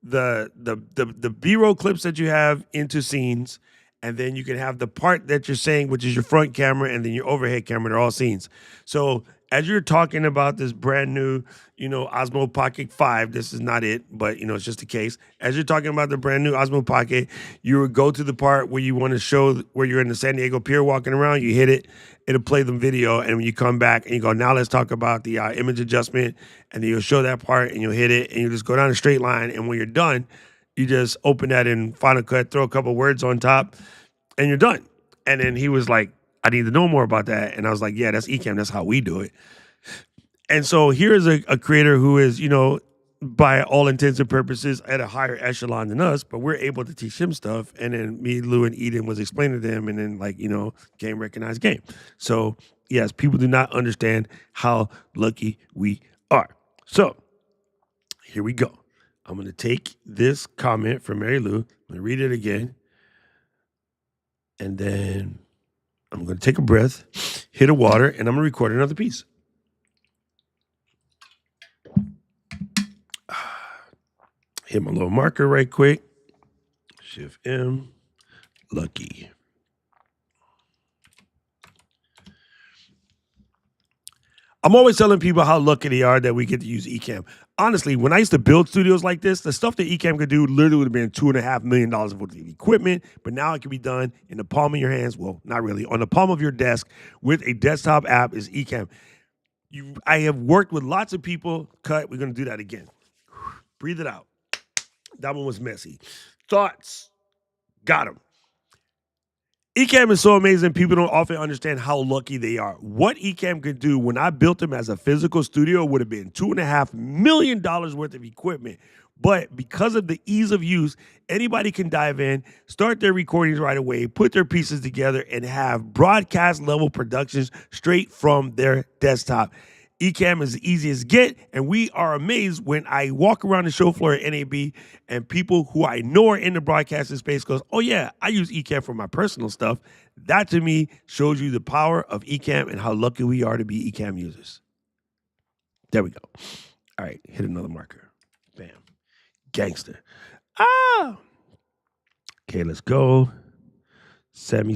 the B-roll clips that you have into scenes, and then you can have the part that you're saying, which is your front camera, and then your overhead camera. They're all scenes. So as you're talking about this brand new, Osmo Pocket 5, this is not it, but, it's just a case. As you're talking about the brand new Osmo Pocket, you would go to the part where you want to show where you're in the San Diego Pier walking around, you hit it, it'll play the video, and when you come back and you go, now let's talk about the image adjustment, and then you'll show that part, and you'll hit it, and you just go down a straight line, and when you're done, you just open that in Final Cut, throw a couple words on top, and you're done. And then he was like, I need to know more about that. And I was like, yeah, that's Ecamm. That's how we do it. And so here's a creator who is, by all intents and purposes, at a higher echelon than us, but we're able to teach him stuff. And then me, Lou, and Eden was explaining to them, and then game recognized game. So yes, people do not understand how lucky we are. So here we go. I'm going to take this comment from Mary Lou. I'm going to read it again. And then I'm going to take a breath, hit a water, and I'm going to record another piece. Hit my little marker right quick. Shift M. Lucky. I'm always telling people how lucky they are that we get to use Ecamm. Honestly, when I used to build studios like this, the stuff that Ecamm could do literally would have been $2.5 million worth of equipment, but now it can be done in the palm of your hands. Well, not really. On the palm of your desk with a desktop app is Ecamm. I have worked with lots of people. Cut. We're going to do that again. Breathe it out. That one was messy. Thoughts. Got them. Ecamm is so amazing, people don't often understand how lucky they are. What Ecamm could do when I built them as a physical studio would have been $2.5 million worth of equipment. But because of the ease of use, anybody can dive in, start their recordings right away, put their pieces together, and have broadcast-level productions straight from their desktop. Ecamm is the easiest get, and we are amazed when I walk around the show floor at NAB and people who I know are in the broadcasting space goes, oh yeah, I use Ecamm for my personal stuff. That to me shows you the power of Ecamm and how lucky we are to be Ecamm users. There we go. All right, hit another marker. Bam. Gangster. Ah! Okay, let's go. Sammy.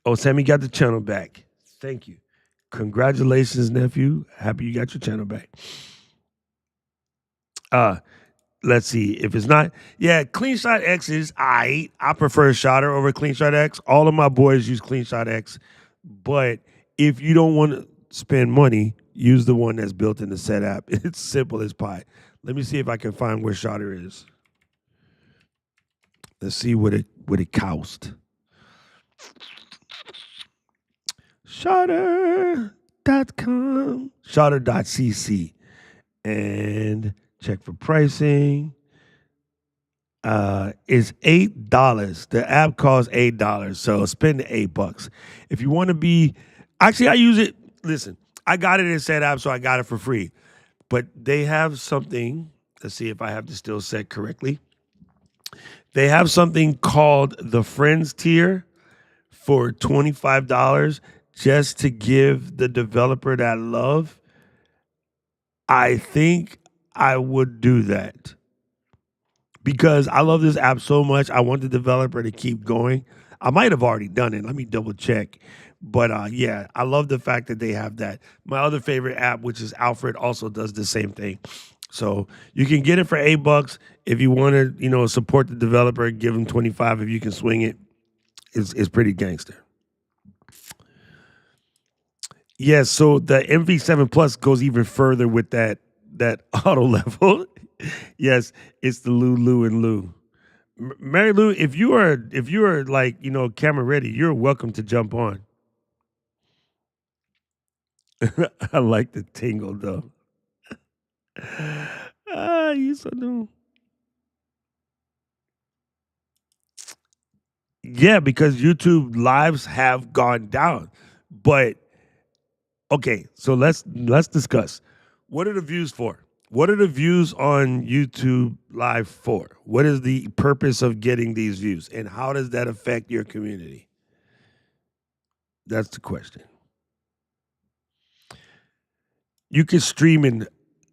Oh, Sammy got the channel back. Thank you. Congratulations, nephew. Happy you got your channel back. Let's see. If it's not, yeah, CleanShot X is I prefer Shotter over CleanShot X. All of my boys use CleanShot X. But if you don't want spend money, use the one that's built in the set app. It's simple as pie. Let me see if I can find where Shutter is. Let's see what it cost. Shutter.com. Shutter.cc. And check for pricing. Is $8. The app costs $8, so spend the $8. If you want to be, actually, I use it. Listen, I got it in set app, so I got it for free. But they have something. Let's see if I have this still set correctly. They have something called the Friends tier for $25 just to give the developer that love. I think I would do that because I love this app so much. I want the developer to keep going. I might have already done it. Let me double check. But yeah, I love the fact that they have that. My other favorite app, which is Alfred, also does the same thing. So you can get it for $8 if you want to, support the developer. Give them 25 if you can swing it. It's pretty gangster. Yes, so the MV7 Plus goes even further with that auto level. Yes, it's the Lulu and Lou. Mary Lou, if you are like, camera ready, you're welcome to jump on. I like the tingle though. You so new. Yeah, because YouTube lives have gone down. But okay, so let's discuss. What are the views for? What are the views on YouTube Live for? What is the purpose of getting these views? And how does that affect your community? That's the question. You can stream in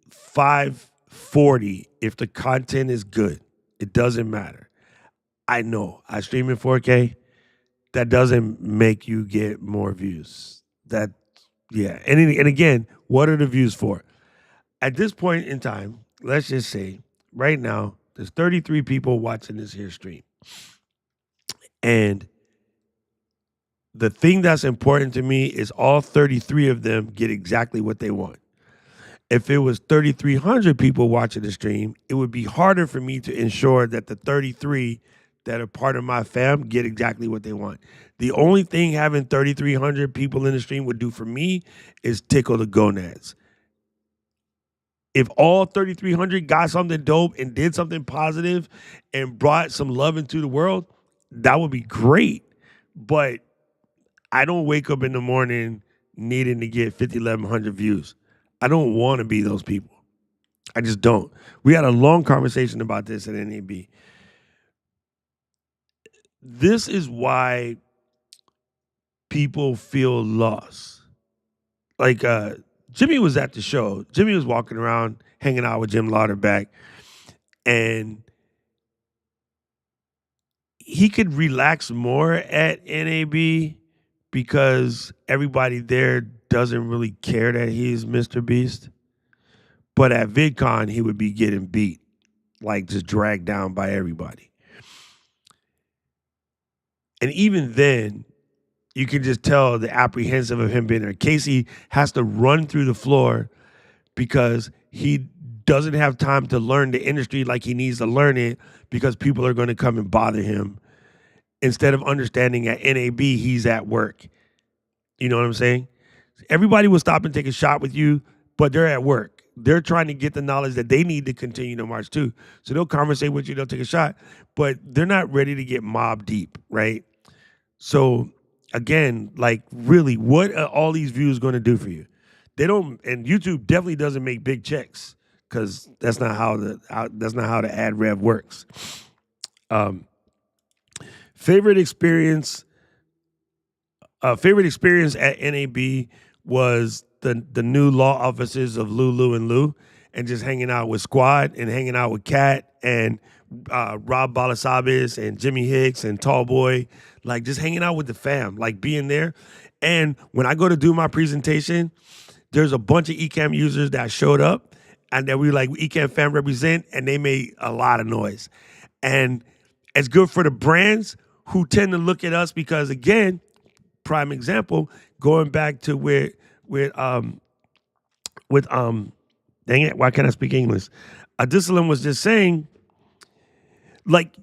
540 if the content is good. It doesn't matter. I know. I stream in 4K. That doesn't make you get more views. Yeah. And again, what are the views for? At this point in time, let's just say right now, there's 33 people watching this here stream. And the thing that's important to me is all 33 of them get exactly what they want. If it was 3,300 people watching the stream, it would be harder for me to ensure that the 33 that are part of my fam get exactly what they want. The only thing having 3,300 people in the stream would do for me is tickle the gonads. If all 3,300 got something dope and did something positive and brought some love into the world, that would be great. But I don't wake up in the morning needing to get 5,100 views. I don't want to be those people. I just don't. We had a long conversation about this at NAB. This is why people feel lost. Like Jimmy was at the show. Jimmy was walking around, hanging out with Jim Lauderback, and he could relax more at NAB because everybody there doesn't really care that he's Mr. Beast. But at VidCon, he would be getting beat, like just dragged down by everybody. And even then, you can just tell the apprehensive of him being there. Casey has to run through the floor because he doesn't have time to learn the industry like he needs to learn it because people are going to come and bother him instead of understanding at NAB he's at work. You know what I'm saying? Everybody will stop and take a shot with you, but they're at work. They're trying to get the knowledge that they need to continue to march too. So they'll conversate with you, they'll take a shot, but they're not ready to get mob deep, right? So again, like really, what are all these views going to do for you? They don't, and YouTube definitely doesn't make big checks because that's not how the ad rev works. Favorite experience at NAB was the new law offices of Lulu and Lou, and just hanging out with Squad and hanging out with Kat and Rob Balasabis and Jimmy Hicks and Tallboy, like just hanging out with the fam, like being there. And when I go to do my presentation, there's a bunch of Ecamm users that showed up and that we like Ecamm fam represent, and they made a lot of noise. And it's good for the brands who tend to look at us because, again, prime example, going back to where with dang it, why can't I speak English? Adisalam was just saying, like,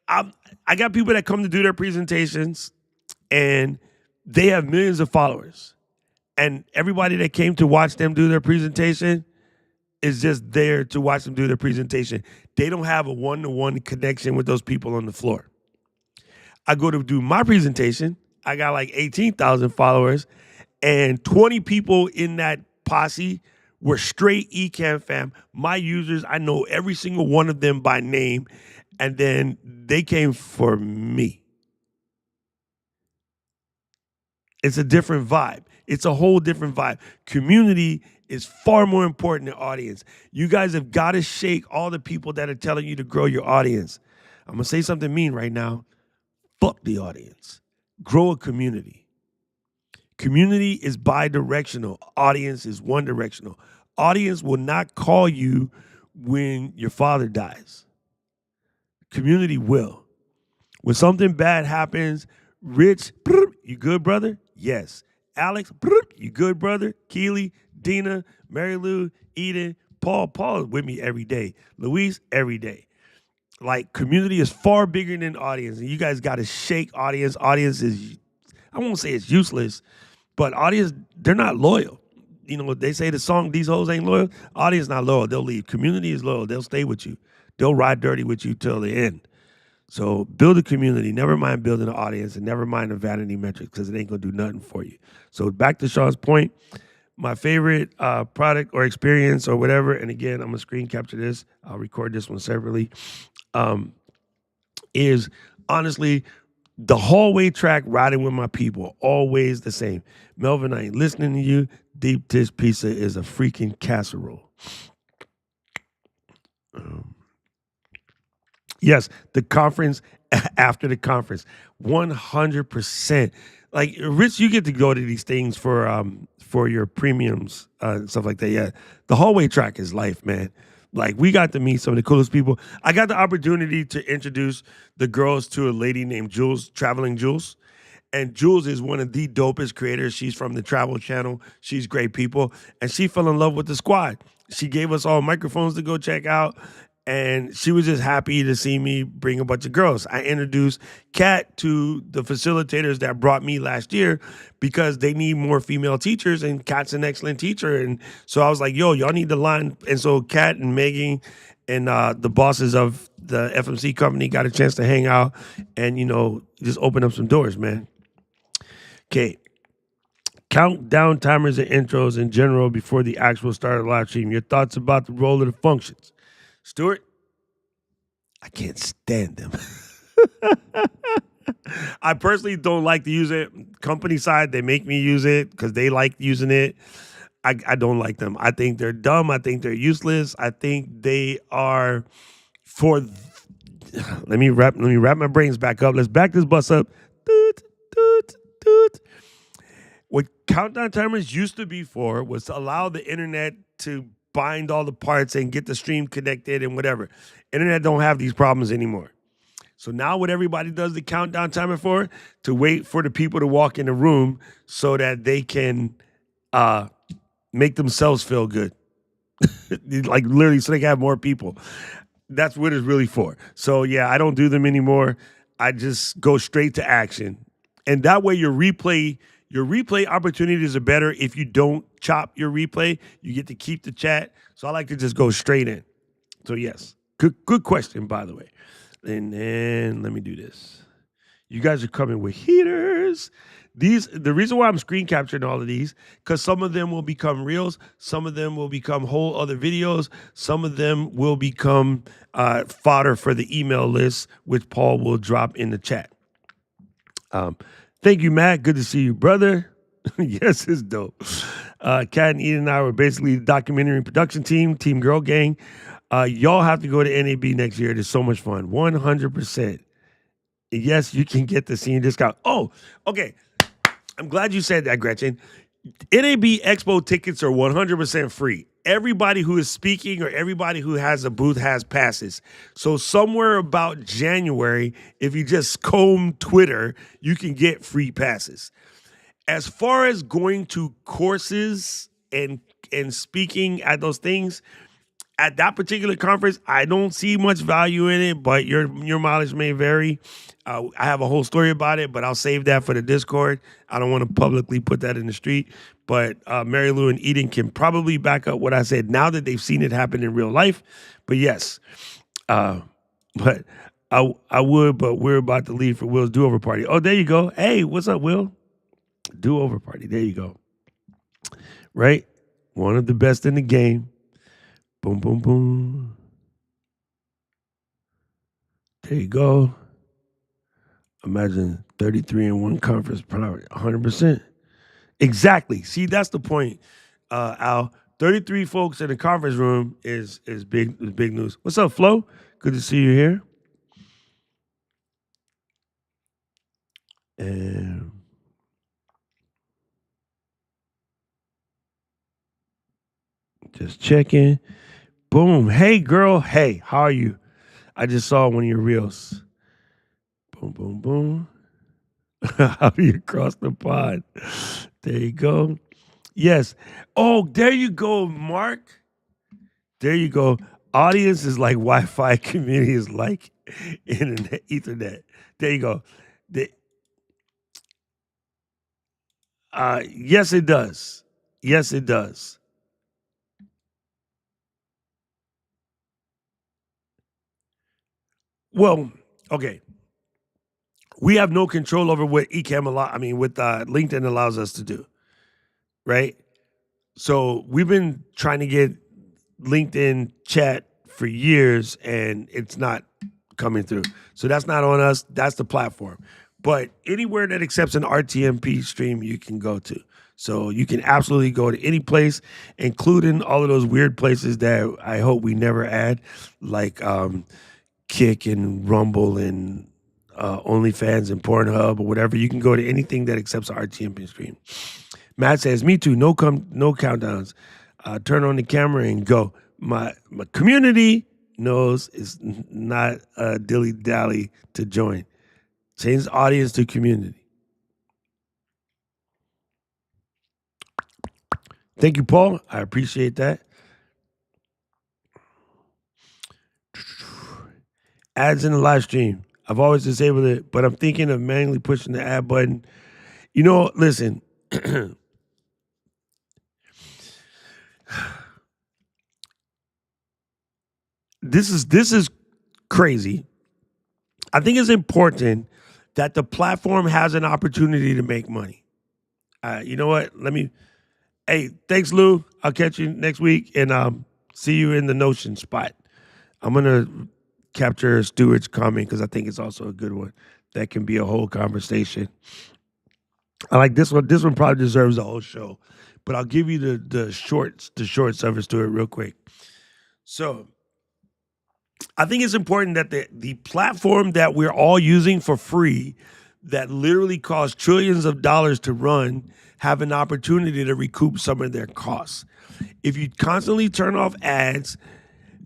I got people that come to do their presentations and they have millions of followers. And everybody that came to watch them do their presentation is just there to watch them do their presentation. They don't have a one-to-one connection with those people on the floor. I go to do my presentation. I got like 18,000 followers, and 20 people in that posse were straight Ecamm fam. My users, I know every single one of them by name, and then they came for me. It's a different vibe. It's a whole different vibe. Community is far more important than audience. You guys have got to shake all the people that are telling you to grow your audience. I'm going to say something mean right now. Fuck the audience. Grow a community. Community is bi-directional. Audience is one-directional. Audience will not call you when your father dies. Community will. When something bad happens, Rich, you good, brother? Yes. Alex, you good, brother? Keely, Dina, Mary Lou, Eden, Paul is with me every day. Luis, every day. Like, community is far bigger than audience, and you guys got to shake audience. Audience is, I won't say it's useless, but audience, they're not loyal. You know, they say the song, These Hoes Ain't Loyal. Audience not loyal. They'll leave. Community is loyal. They'll stay with you. They'll ride dirty with you till the end. So build a community. Never mind building an audience, and never mind the vanity metrics, because it ain't going to do nothing for you. So back to Sean's point, my favorite product or experience or whatever, and again, I'm going to screen capture this. I'll record this one separately, is honestly the hallway track riding with my people. Always the same. Melvin, I ain't listening to you. Deep dish pizza is a freaking casserole. Yes, the conference after the conference, 100%. Like, Rich, you get to go to these things for your premiums and stuff like that. Yeah, the hallway track is life, man. Like, we got to meet some of the coolest people. I got the opportunity to introduce the girls to a lady named Jules, Traveling Jules. And Jules is one of the dopest creators. She's from the Travel Channel. She's great people. And she fell in love with the squad. She gave us all microphones to go check out. And she was just happy to see me bring a bunch of girls. I introduced Kat to the facilitators that brought me last year because they need more female teachers, and Kat's an excellent teacher. And so I was like, yo, y'all need to line. And so Kat and Megan and the bosses of the FMC company got a chance to hang out and, you know, just open up some doors, man. Okay. Countdown timers and intros in general before the actual start of the live stream. Your thoughts about the role of the functions. Stuart, I can't stand them. I personally don't like to use it. Company side, they make me use it because they like using it. I don't like them. I think they're dumb. I think they're useless. I think they are for. Let me wrap my brains back up. Let's back this bus up. Doot, doot, doot. What countdown timers used to be for was to allow the internet to bind all the parts and get the stream connected and whatever. Internet don't have these problems anymore. So now what everybody does the countdown timer for? To wait for the people to walk in the room so that they can make themselves feel good. Like, literally, so they can have more people. That's what it's really for. So yeah, I don't do them anymore. I just go straight to action. And that way your replay opportunities are better if you don't chop your replay. You get to keep the chat. So I like to just go straight in. So yes, good question, by the way. And then let me do this. You guys are coming with heaters. The reason why I'm screen capturing all of these, because some of them will become reels, some of them will become whole other videos, some of them will become fodder for the email list, which Paul will drop in the chat. Thank you, Matt. Good to see you, brother. Yes, it's dope. Kat and Eden and I were basically the documentary production team, Team Girl Gang. Y'all have to go to NAB next year. It is so much fun. 100%. Yes, you can get the senior discount. Oh, okay. I'm glad you said that, Gretchen. NAB Expo tickets are 100% free. Everybody who is speaking or everybody who has a booth has passes. So somewhere about January, if you just comb Twitter, you can get free passes. As far as going to courses and speaking at those things, at that particular conference, I don't see much value in it, but your mileage may vary. I have a whole story about it, but I'll save that for the Discord. I don't want to publicly put that in the street. But Mary Lou and Eden can probably back up what I said now that they've seen it happen in real life. But yes, but I would, but we're about to leave for Will's do-over party. Oh, there you go. Hey, what's up, Will? Do-over party. There you go. Right? One of the best in the game. Boom, boom, boom. There you go. Imagine 33 in one conference, probably 100%. Exactly. See, that's the point, Al. 33 folks in the conference room is big news. What's up, Flo? Good to see you here. And just checking. Boom. Hey, girl. Hey, how are you? I just saw one of your reels. Boom, boom, boom. How are you across the pond? There you go. Yes. Oh, there you go, Mark. There you go. Audience is like Wi-Fi. Community is like internet, Ethernet. There you go. Yes, it does. Yes, it does. Well, okay. We have no control over what what LinkedIn allows us to do, right? So we've been trying to get LinkedIn chat for years, and it's not coming through. So that's not on us. That's the platform. But anywhere that accepts an RTMP stream, you can go to. So you can absolutely go to any place, including all of those weird places that I hope we never add, like Kick and Rumble and OnlyFans and Pornhub or whatever. You can go to anything that accepts an RTMP stream. Matt says, "Me too. No countdowns. Turn on the camera and go." My community knows it's not a dilly dally to join. Change the audience to community. Thank you, Paul. I appreciate that. Ads in the live stream. I've always disabled it, but I'm thinking of manually pushing the ad button. You know, listen. This is crazy. I think it's important that the platform has an opportunity to make money. You know what? Hey, thanks, Lou. I'll catch you next week and see you in the Notion spot. I'm gonna capture Stewart's comment because I think it's also a good one. That can be a whole conversation. I like this one. This one probably deserves a whole show, but I'll give you the shorts of it, Stewart, real quick. So I think it's important that the platform that we're all using for free, that literally costs trillions of dollars to run, have an opportunity to recoup some of their costs. If you constantly turn off ads,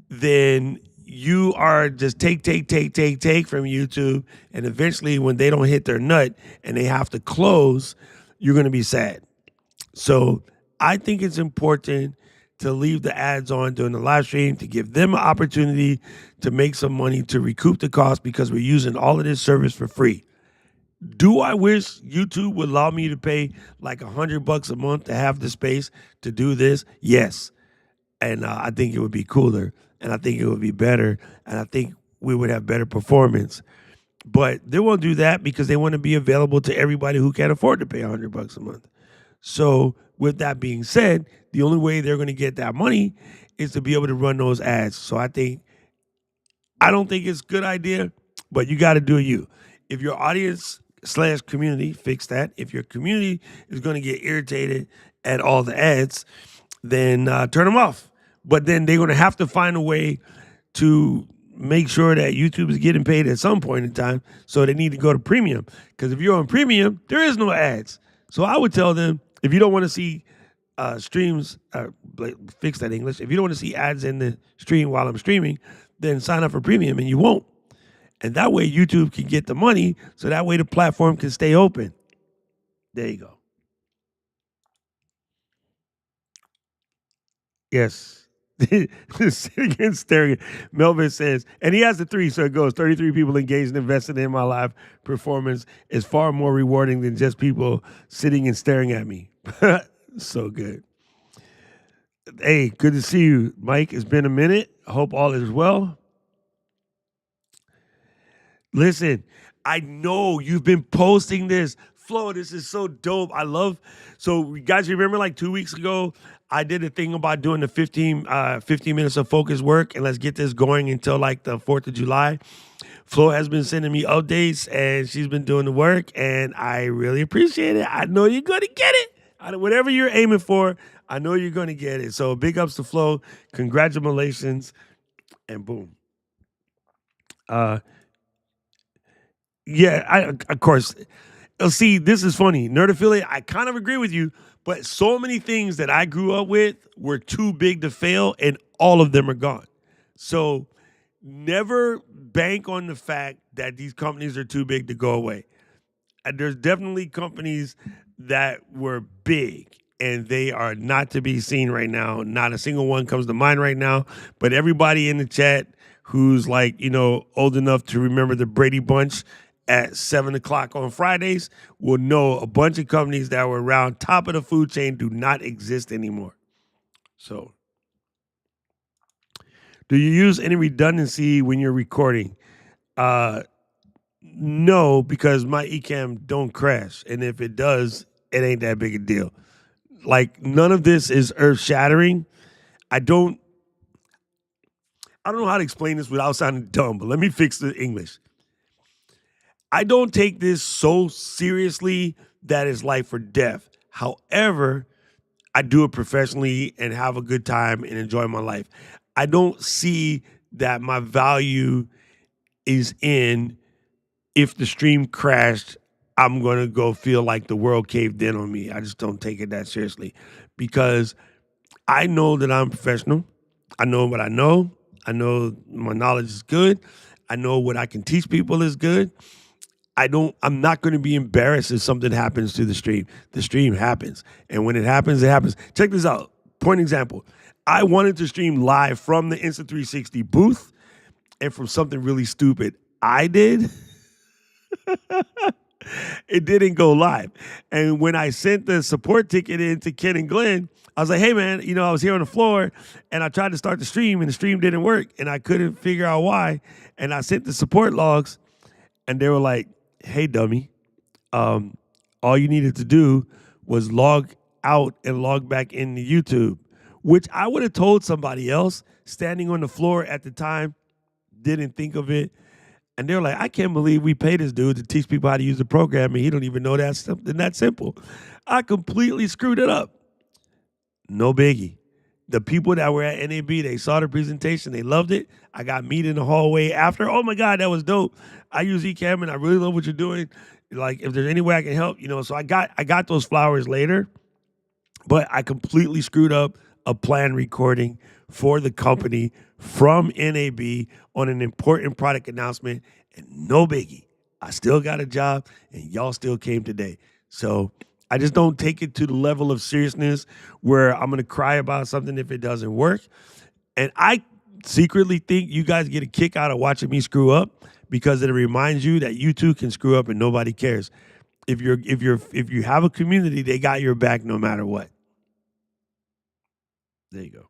then you are just take from YouTube, and eventually when they don't hit their nut and they have to close, you're going to be sad. So I think it's important to leave the ads on during the live stream to give them an opportunity to make some money to recoup the cost because we're using all of this service for free. Do I wish YouTube would allow me to pay like $100 a month to have the space to do this? Yes. And I think it would be cooler, and I think it would be better, and I think we would have better performance. But they won't do that because they want to be available to everybody who can't afford to pay $100 a month. So with that being said, the only way they're going to get that money is to be able to run those ads. So I don't think it's a good idea, but you got to do you. If your audience / community, fix that. If your community is going to get irritated at all the ads, then turn them off. But then they're going to have to find a way to make sure that YouTube is getting paid at some point in time. So they need to go to premium. Because if you're on premium, there is no ads. So I would tell them, if you don't want to see streams, fix that English. If you don't want to see ads in the stream while I'm streaming, then sign up for premium and you won't. And that way YouTube can get the money, so that way the platform can stay open. There you go. Yes. Sitting and staring. Melvin says, and he has the three, so it goes 33 people engaged and invested in my live performance is far more rewarding than just people sitting and staring at me. So good. Hey, good to see you, Mike. It's been a minute. I hope all is well. Listen, I know you've been posting this. Flo, this is so dope. I love. So, you guys, remember like 2 weeks ago, I did a thing about doing the 15 minutes of focus work, and let's get this going until like the 4th of July. Flo has been sending me updates, and she's been doing the work, and I really appreciate it. I know you're going to get it. Whatever you're aiming for, I know you're going to get it. So, big ups to Flo. Congratulations, and boom. Uh, Yeah, of course. See, this is funny. Nerd affiliate, I kind of agree with you, but so many things that I grew up with were too big to fail, and all of them are gone. So never bank on the fact that these companies are too big to go away. And there's definitely companies that were big and they are not to be seen right now. Not a single one comes to mind right now, but everybody in the chat who's like, old enough to remember the Brady Bunch at 7 o'clock on Fridays will know a bunch of companies that were around top of the food chain do not exist anymore. So, do you use any redundancy when you're recording? No, because my Ecamm don't crash, and if it does, it ain't that big a deal. Like none of this is earth shattering. I don't know how to explain this without sounding dumb, but let me fix the English. I don't take this so seriously that it's life or death. However, I do it professionally and have a good time and enjoy my life. I don't see that my value is in if the stream crashed, I'm going to go feel like the world caved in on me. I just don't take it that seriously because I know that I'm professional. I know what I know. I know my knowledge is good. I know what I can teach people is good. I'm not going to be embarrassed if something happens to the stream. The stream happens. And when it happens, it happens. Check this out. Point example. I wanted to stream live from the Insta360 booth and from something really stupid I did. It didn't go live. And when I sent the support ticket in to Ken and Glenn, I was like, hey, man, I was here on the floor and I tried to start the stream and the stream didn't work and I couldn't figure out why. And I sent the support logs and they were like, hey, dummy, all you needed to do was log out and log back into YouTube, which I would have told somebody else standing on the floor at the time, didn't think of it. And they're like, I can't believe we paid this dude to teach people how to use the program and he don't even know that's something that simple. I completely screwed it up. No biggie. The people that were at NAB, they saw the presentation, they loved it. I got meat in the hallway after. Oh my God, that was dope. I use Ecamm and I really love what you're doing. Like, if there's any way I can help, so I got those flowers later, but I completely screwed up a planned recording for the company from NAB on an important product announcement, and no biggie. I still got a job, and y'all still came today. So I just don't take it to the level of seriousness where I'm going to cry about something if it doesn't work. And I secretly think you guys get a kick out of watching me screw up because it reminds you that you too can screw up and nobody cares. If you have a community, they got your back no matter what. There you go.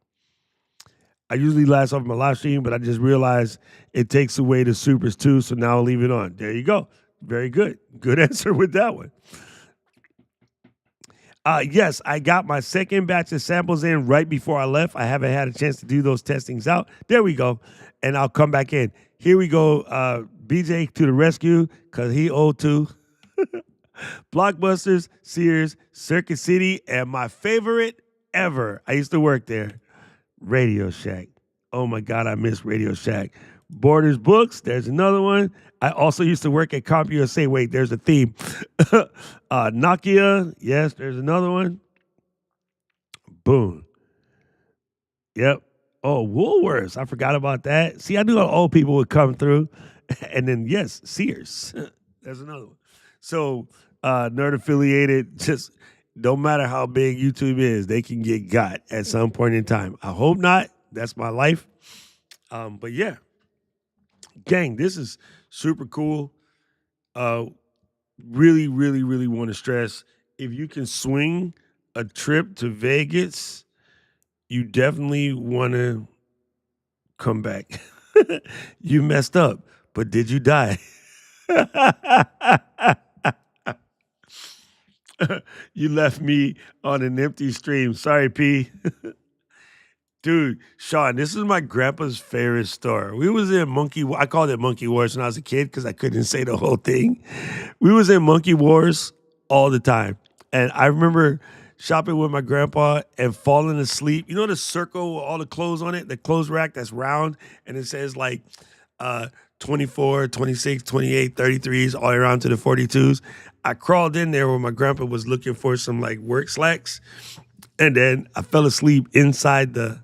I usually last off my live stream, but I just realized it takes away the supers too, so now I'll leave it on. There you go. Very good. Good answer with that one. Yes, I got my second batch of samples in right before I left. I haven't had a chance to do those testings out. There we go. And I'll come back in. Here we go. BJ to the rescue because he owed to Blockbusters, Sears, Circuit City, and my favorite ever. I used to work there. Radio Shack. Oh my God, I miss Radio Shack. Borders Books, there's another one. I also used to work at CompUSA. Wait, there's a theme. Nokia, yes, there's another one. Boom. Yep. Oh, Woolworths. I forgot about that. See, I knew how old people would come through. And then, yes, Sears. There's another one. So, nerd affiliated, just Don't matter how big YouTube is, they can get got at some point in time. I hope not. That's my life. But yeah, gang, this is super cool. Uh, really, really, really want to stress if you can swing a trip to Vegas, you definitely want to come back. You messed up, but did you die? You left me on an empty stream. Sorry, P. Dude, Sean, this is my grandpa's favorite store. We was in I called it Monkey Wars when I was a kid because I couldn't say the whole thing. We was in Monkey Wars all the time. And I remember shopping with my grandpa and falling asleep. You know the circle with all the clothes on it? The clothes rack that's round and it says like 24, 26, 28, 33s, all the way around to the 42s. I crawled in there when my grandpa was looking for some like work slacks. And then I fell asleep inside the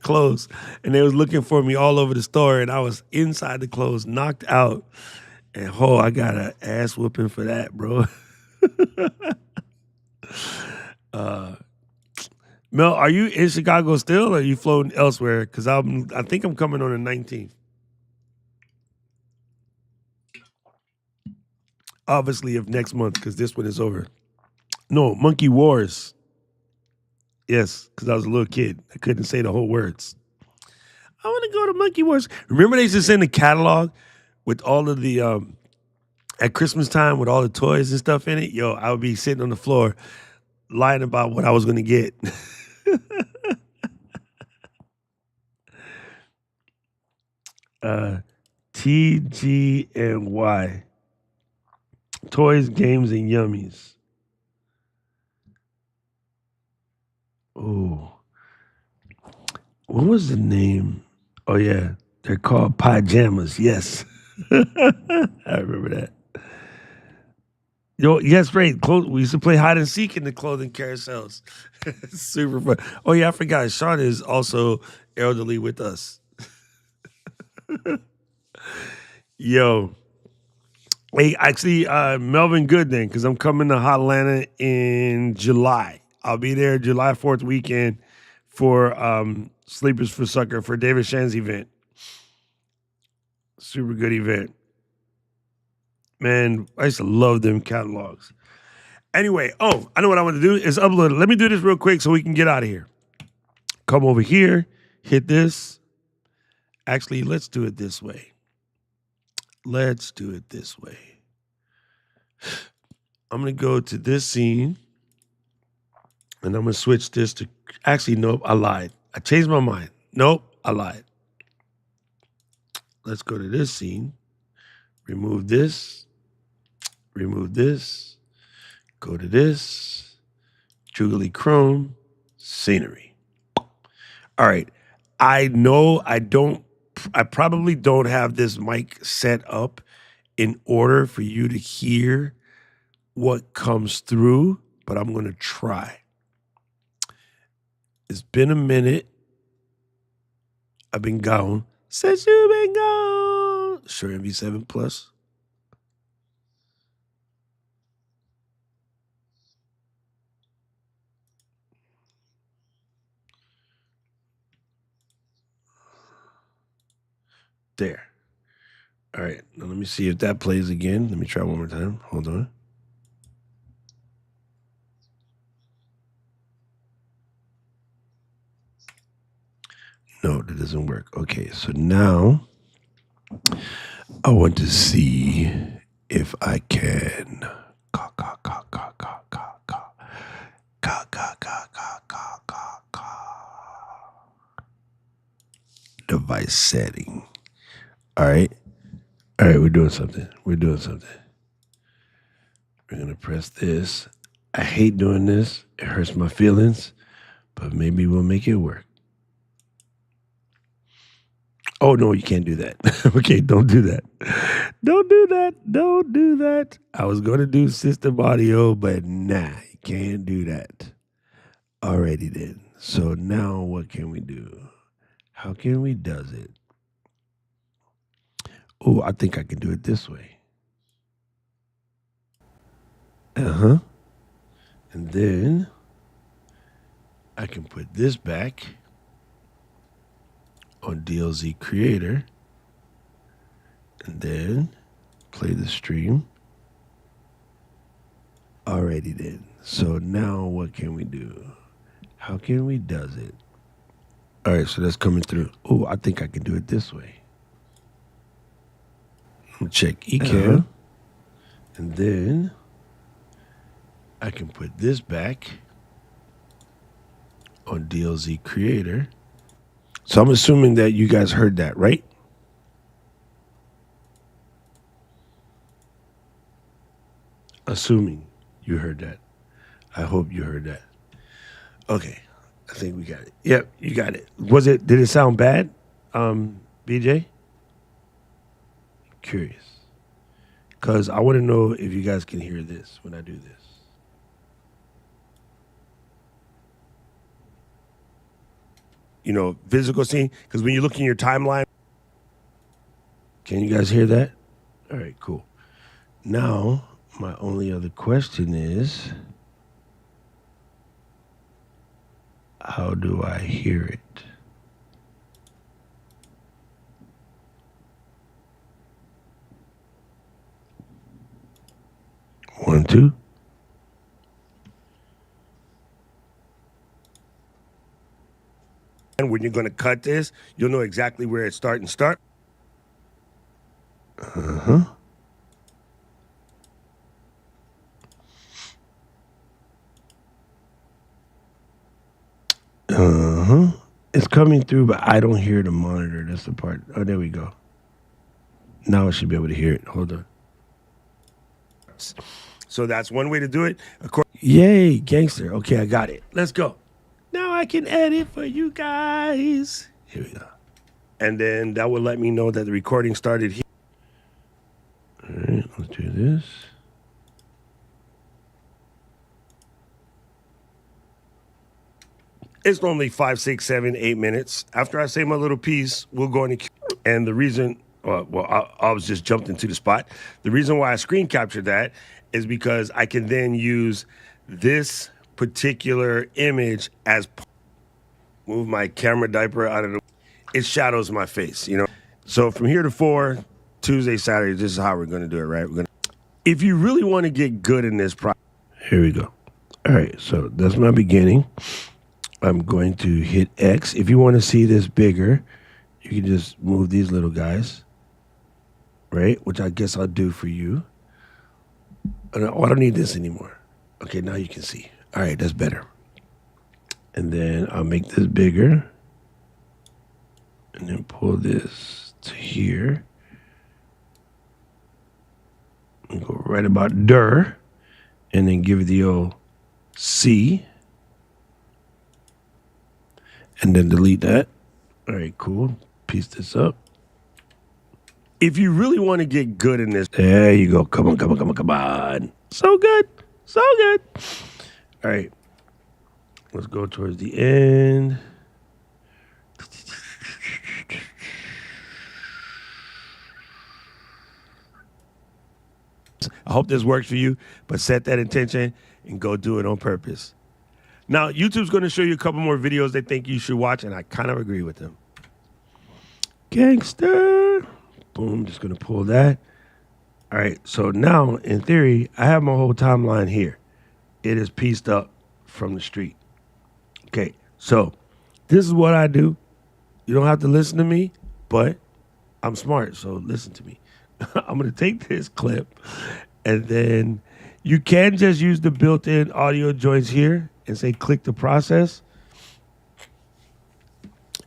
clothes, and they was looking for me all over the store, and I was inside the clothes, knocked out. And I got an ass whooping for that, bro. Mel, are you in Chicago still, or are you floating elsewhere? Because I think I'm coming on the 19th. Obviously, of next month, because this one is over. No, Monkey Wars. Yes, because I was a little kid. I couldn't say the whole words. I want to go to Monkey Wars. Remember they used to send a catalog with all of the at Christmas time with all the toys and stuff in it? Yo, I would be sitting on the floor lying about what I was going to get. TGNY. Toys, games, and yummies. Oh. What was the name? Oh, yeah. They're called pajamas. Yes. I remember that. Yo, yes, right. We used to play hide and seek in the clothing carousels. Super fun. Oh, yeah, I forgot. Sean is also elderly with us. Yo. Hey, actually, Melvin Goodman, because I'm coming to Hotlanta in July. I'll be there July 4th weekend for Sleepers for Sucker for David Shan's event. Super good event. Man, I used to love them catalogs. Anyway, I know what I want to do is upload it. Let me do this real quick so we can get out of here. Come over here, hit this. Actually, let's do it this way. Let's do it this way. I'm going to go to this scene, and I'm going to switch this to, actually, nope, I lied. I changed my mind. Nope, I lied. Let's go to this scene. Remove this. Remove this. Go to this. Jubilee Chrome. Scenery. All right. I know I probably don't have this mic set up in order for you to hear what comes through, but I'm going to try. It's been a minute. I've been gone. Since you've been gone. Shure MV7 Plus. There. All right. Now let me see if that plays again. Let me try one more time. Hold on. No, that doesn't work. Okay, so now I want to see if I can device setting. All right, we're doing something. We're going to press this. I hate doing this. It hurts my feelings, but maybe we'll make it work. Oh, no, you can't do that. Okay, don't do that. Don't do that. Don't do that. I was going to do system audio, but nah, you can't do that. Alrighty then. So now what can we do? How can we does it? Oh, I think I can do it this way. And then I can put this back on DLZ Creator and then play the stream. Alrighty then. So now what can we do? How can we does it? All right, so that's coming through. Oh, I think I can do it this way. Check Ecamm. And then I can put this back on DLZ Creator. So I'm assuming that you guys heard that, right? Assuming you heard that. I hope you heard that. Okay. I think we got it. Yep, you got it. Did it sound bad, BJ? Curious. Because I want to know if you guys can hear this when I do this. You know, physical scene. Because when you look in your timeline, can you guys hear that? All right, cool. Now, my only other question is, how do I hear it? One, two. And when you're going to cut this, you'll know exactly where it start. It's coming through, but I don't hear the monitor. That's the part. Oh, there we go. Now I should be able to hear it. Hold on. So that's one way to do it. Yay, gangster. Okay, I got it. Let's go. Now I can edit for you guys. Here we go. And then that will let me know that the recording started here. All right, let's do this. It's normally 5, 6, 7, 8 minutes. After I say my little piece, we'll go into Q. And the reason, I was just jumped into the spot. The reason why I screen captured that is because I can then use this particular image as move my camera diaper out of the. It shadows my face, you know. So from here to 4, Tuesday, Saturday, this is how we're going to do it, right? If you really want to get good in this project, here we go. All right, so that's my beginning. I'm going to hit X. If you want to see this bigger, you can just move these little guys, right? Which I guess I'll do for you. Oh, I don't need this anymore. Okay, now you can see. All right, that's better. And then I'll make this bigger. And then pull this to here. And go right about there. And then give it the old C. And then delete that. All right, cool. Piece this up. If you really want to get good in this, there you go. Come on. So good. All right. Let's go towards the end. I hope this works for you, but set that intention and go do it on purpose. Now, YouTube's going to show you a couple more videos they think you should watch, and I kind of agree with them. Gangster. Boom, just going to pull that. All right, so now, in theory, I have my whole timeline here. It is pieced up from the street. Okay, so this is what I do. You don't have to listen to me, but I'm smart, so listen to me. I'm going to take this clip, and then you can just use the built-in audio joints here and say click to process.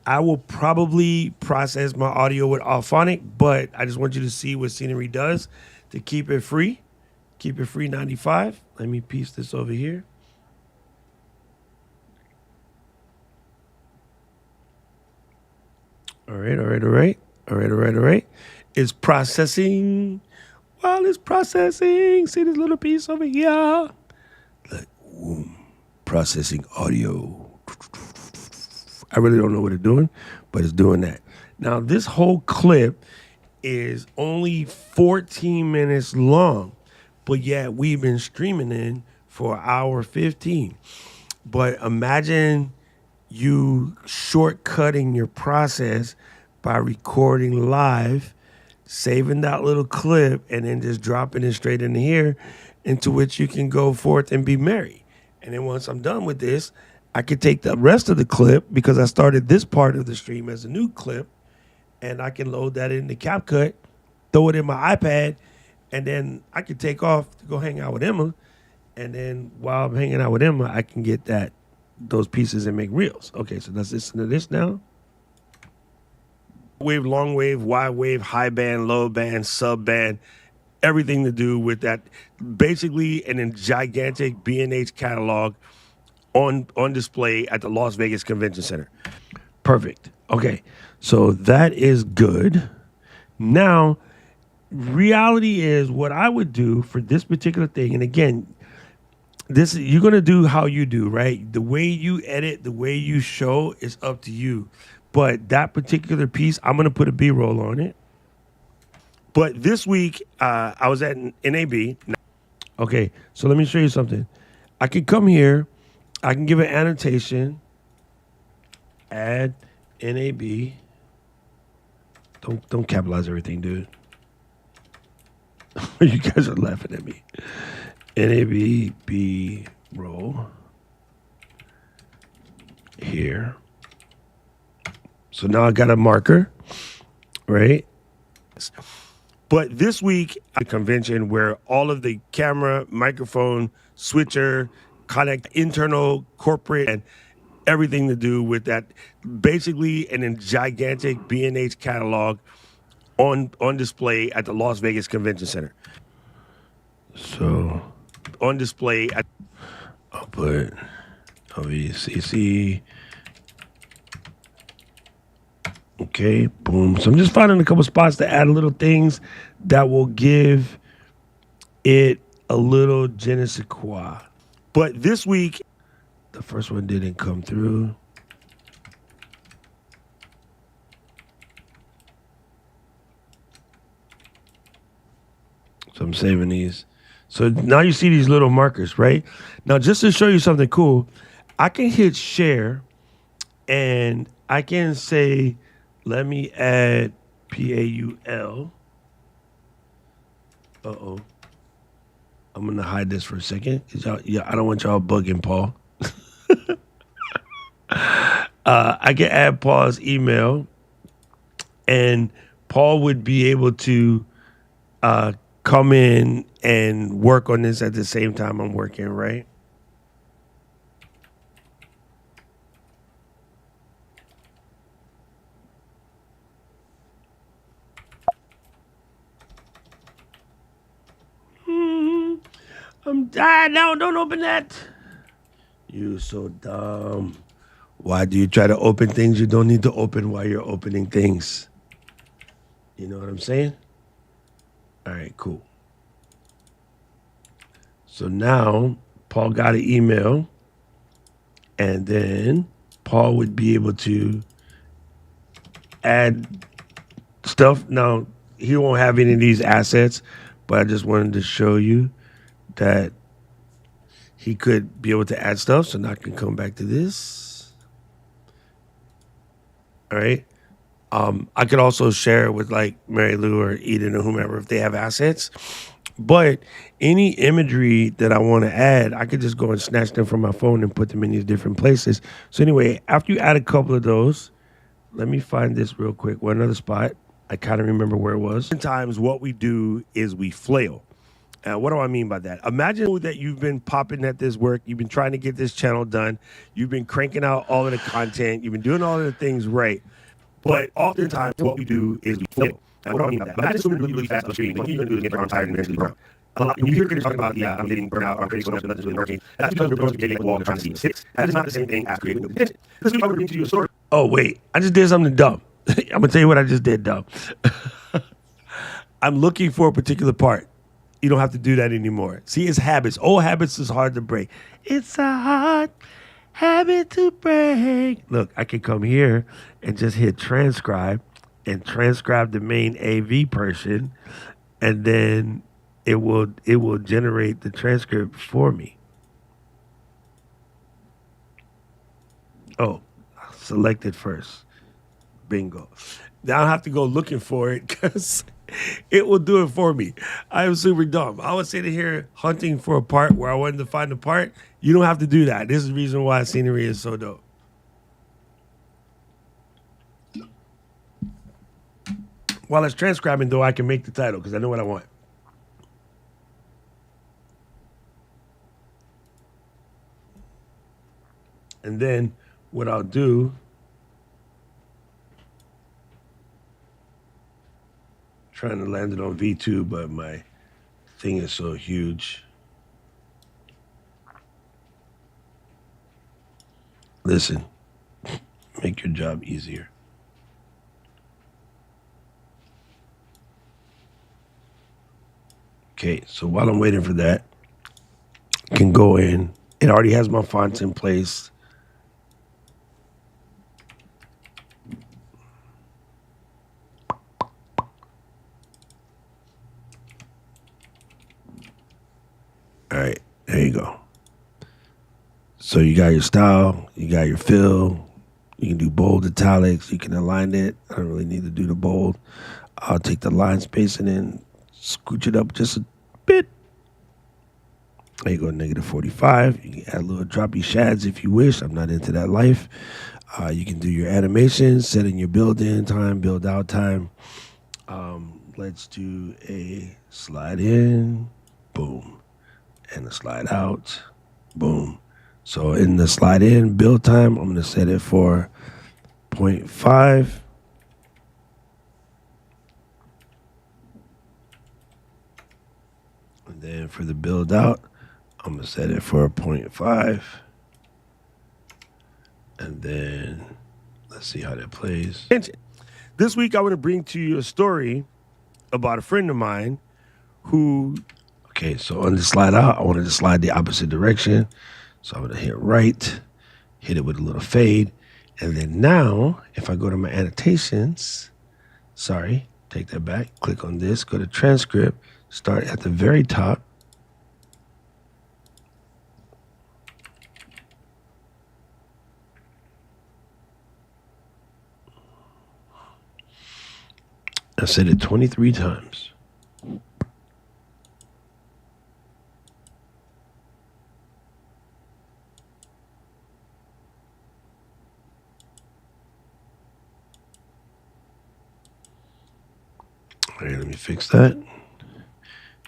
I will probably process my audio with Auphonic, but I just want you to see what Scenery does to keep it free. Keep it free 95. Let me piece this over here. All right. It's processing. While it's processing, see this little piece over here? Look, processing audio. I really don't know what it's doing, but it's doing that. Now, this whole clip is only 14 minutes long, but yet we've been streaming in for an hour 15. But imagine you shortcutting your process by recording live, saving that little clip, and then just dropping it straight into here, into which you can go forth and be merry. And then once I'm done with this, I could take the rest of the clip, because I started this part of the stream as a new clip, and I can load that into CapCut, throw it in my iPad, and then I could take off to go hang out with Emma. And then while I'm hanging out with Emma, I can get those pieces and make reels. Okay, so let's listen to this now. Wave, long wave, wide wave, high band, low band, sub band, everything to do with that. Basically, a gigantic B&H catalog on display at the Las Vegas Convention Center. Perfect. Okay, so that is good. Now, reality is what I would do for this particular thing, and again, you're gonna do how you do, right? The way you edit, the way you show is up to you. But that particular piece, I'm gonna put a B-roll on it. But this week, I was at NAB. Okay, so let me show you something. I can come here, I can give an annotation, add NAB. Don't capitalize everything, dude. You guys are laughing at me. NAB B-roll here. So now I got a marker, right? But this week, a convention where all of the camera, microphone, switcher, connect, internal, corporate, and everything to do with that. Basically, a gigantic B&H catalog on display at the Las Vegas Convention Center. So on display, I'll put OVCC. Okay, boom. So I'm just finding a couple spots to add little things that will give it a little je ne sais quoi. But this week, the first one didn't come through. So I'm saving these. So now you see these little markers, right? Now, just to show you something cool, I can hit share and I can say, let me add PAUL. Uh-oh. I'm going to hide this for a second. I don't want y'all bugging Paul. I can add Paul's email, and Paul would be able to come in and work on this at the same time I'm working, right? No, don't open that. You so dumb. Why do you try to open things you don't need to open while you're opening things? You know what I'm saying? All right, cool. So now Paul got an email, and then Paul would be able to add stuff. Now, he won't have any of these assets, but I just wanted to show you that he could be able to add stuff. So now I can come back to this. All right. I could also share it with like Mary Lou or Eden or whomever if they have assets. But any imagery that I want to add, I could just go and snatch them from my phone and put them in these different places. So anyway, after you add a couple of those, let me find this real quick. One other spot. I kind of remember where it was. Sometimes what we do is we flail. What do I mean by that? Imagine that you've been popping at this work. You've been trying to get this channel done. You've been cranking out all of the content. You've been doing all of the things right. But oftentimes what we do is we flail. Now, what do I mean by that? Imagine swimming really, really fast on the stream. What you're going to do is get around tired and eventually burn. When you hear creators talking about, yeah, I'm getting burnt out, I'm creating so much, nothing's really working, that's because we're supposed to be getting at the wall and trying to see mistakes. That is not the same thing as creating new content. Because we already to you a story. Oh, wait. I just did something dumb. I'm going to tell you what I just did dumb. I'm looking for a particular part. You don't have to do that anymore. See, it's habits. Old habits is hard to break. It's a hard habit to break. Look, I can come here and just hit transcribe and transcribe the main AV person, and then it will generate the transcript for me. Oh, selected first. Bingo. Now I have to go looking for it because it will do it for me. I am super dumb. I was sitting here hunting for a part where I wanted to find a part. You don't have to do that. This is the reason why scenery is so dope. While it's transcribing, though, I can make the title because I know what I want. And then what I'll do, trying to land it on V2, but my thing is so huge. Listen, make your job easier. Okay, so while I'm waiting for that, I can go in. It already has my fonts in place. All right, there you go. So you got your style, you got your fill. You can do bold italics. You can align it. I don't really need to do the bold. I'll take the line spacing and scooch it up just a bit. There you go, -45. You can add a little droppy shads if you wish. I'm not into that life. You can do your animations, set in your build in time, build out time. Let's do a slide in, boom, and a slide out, boom. So in the slide in build time, I'm going to set it for 0.5. And then for the build out, I'm going to set it for 0.5. And then let's see how that plays. This week, I want to bring to you a story about a friend of mine who, okay, so on the slide out, I wanted to slide the opposite direction. So I'm going to hit right, hit it with a little fade. And then now, if I go to my annotations, sorry, take that back, click on this, go to transcript, start at the very top. I said it 23 times. All right, let me fix that.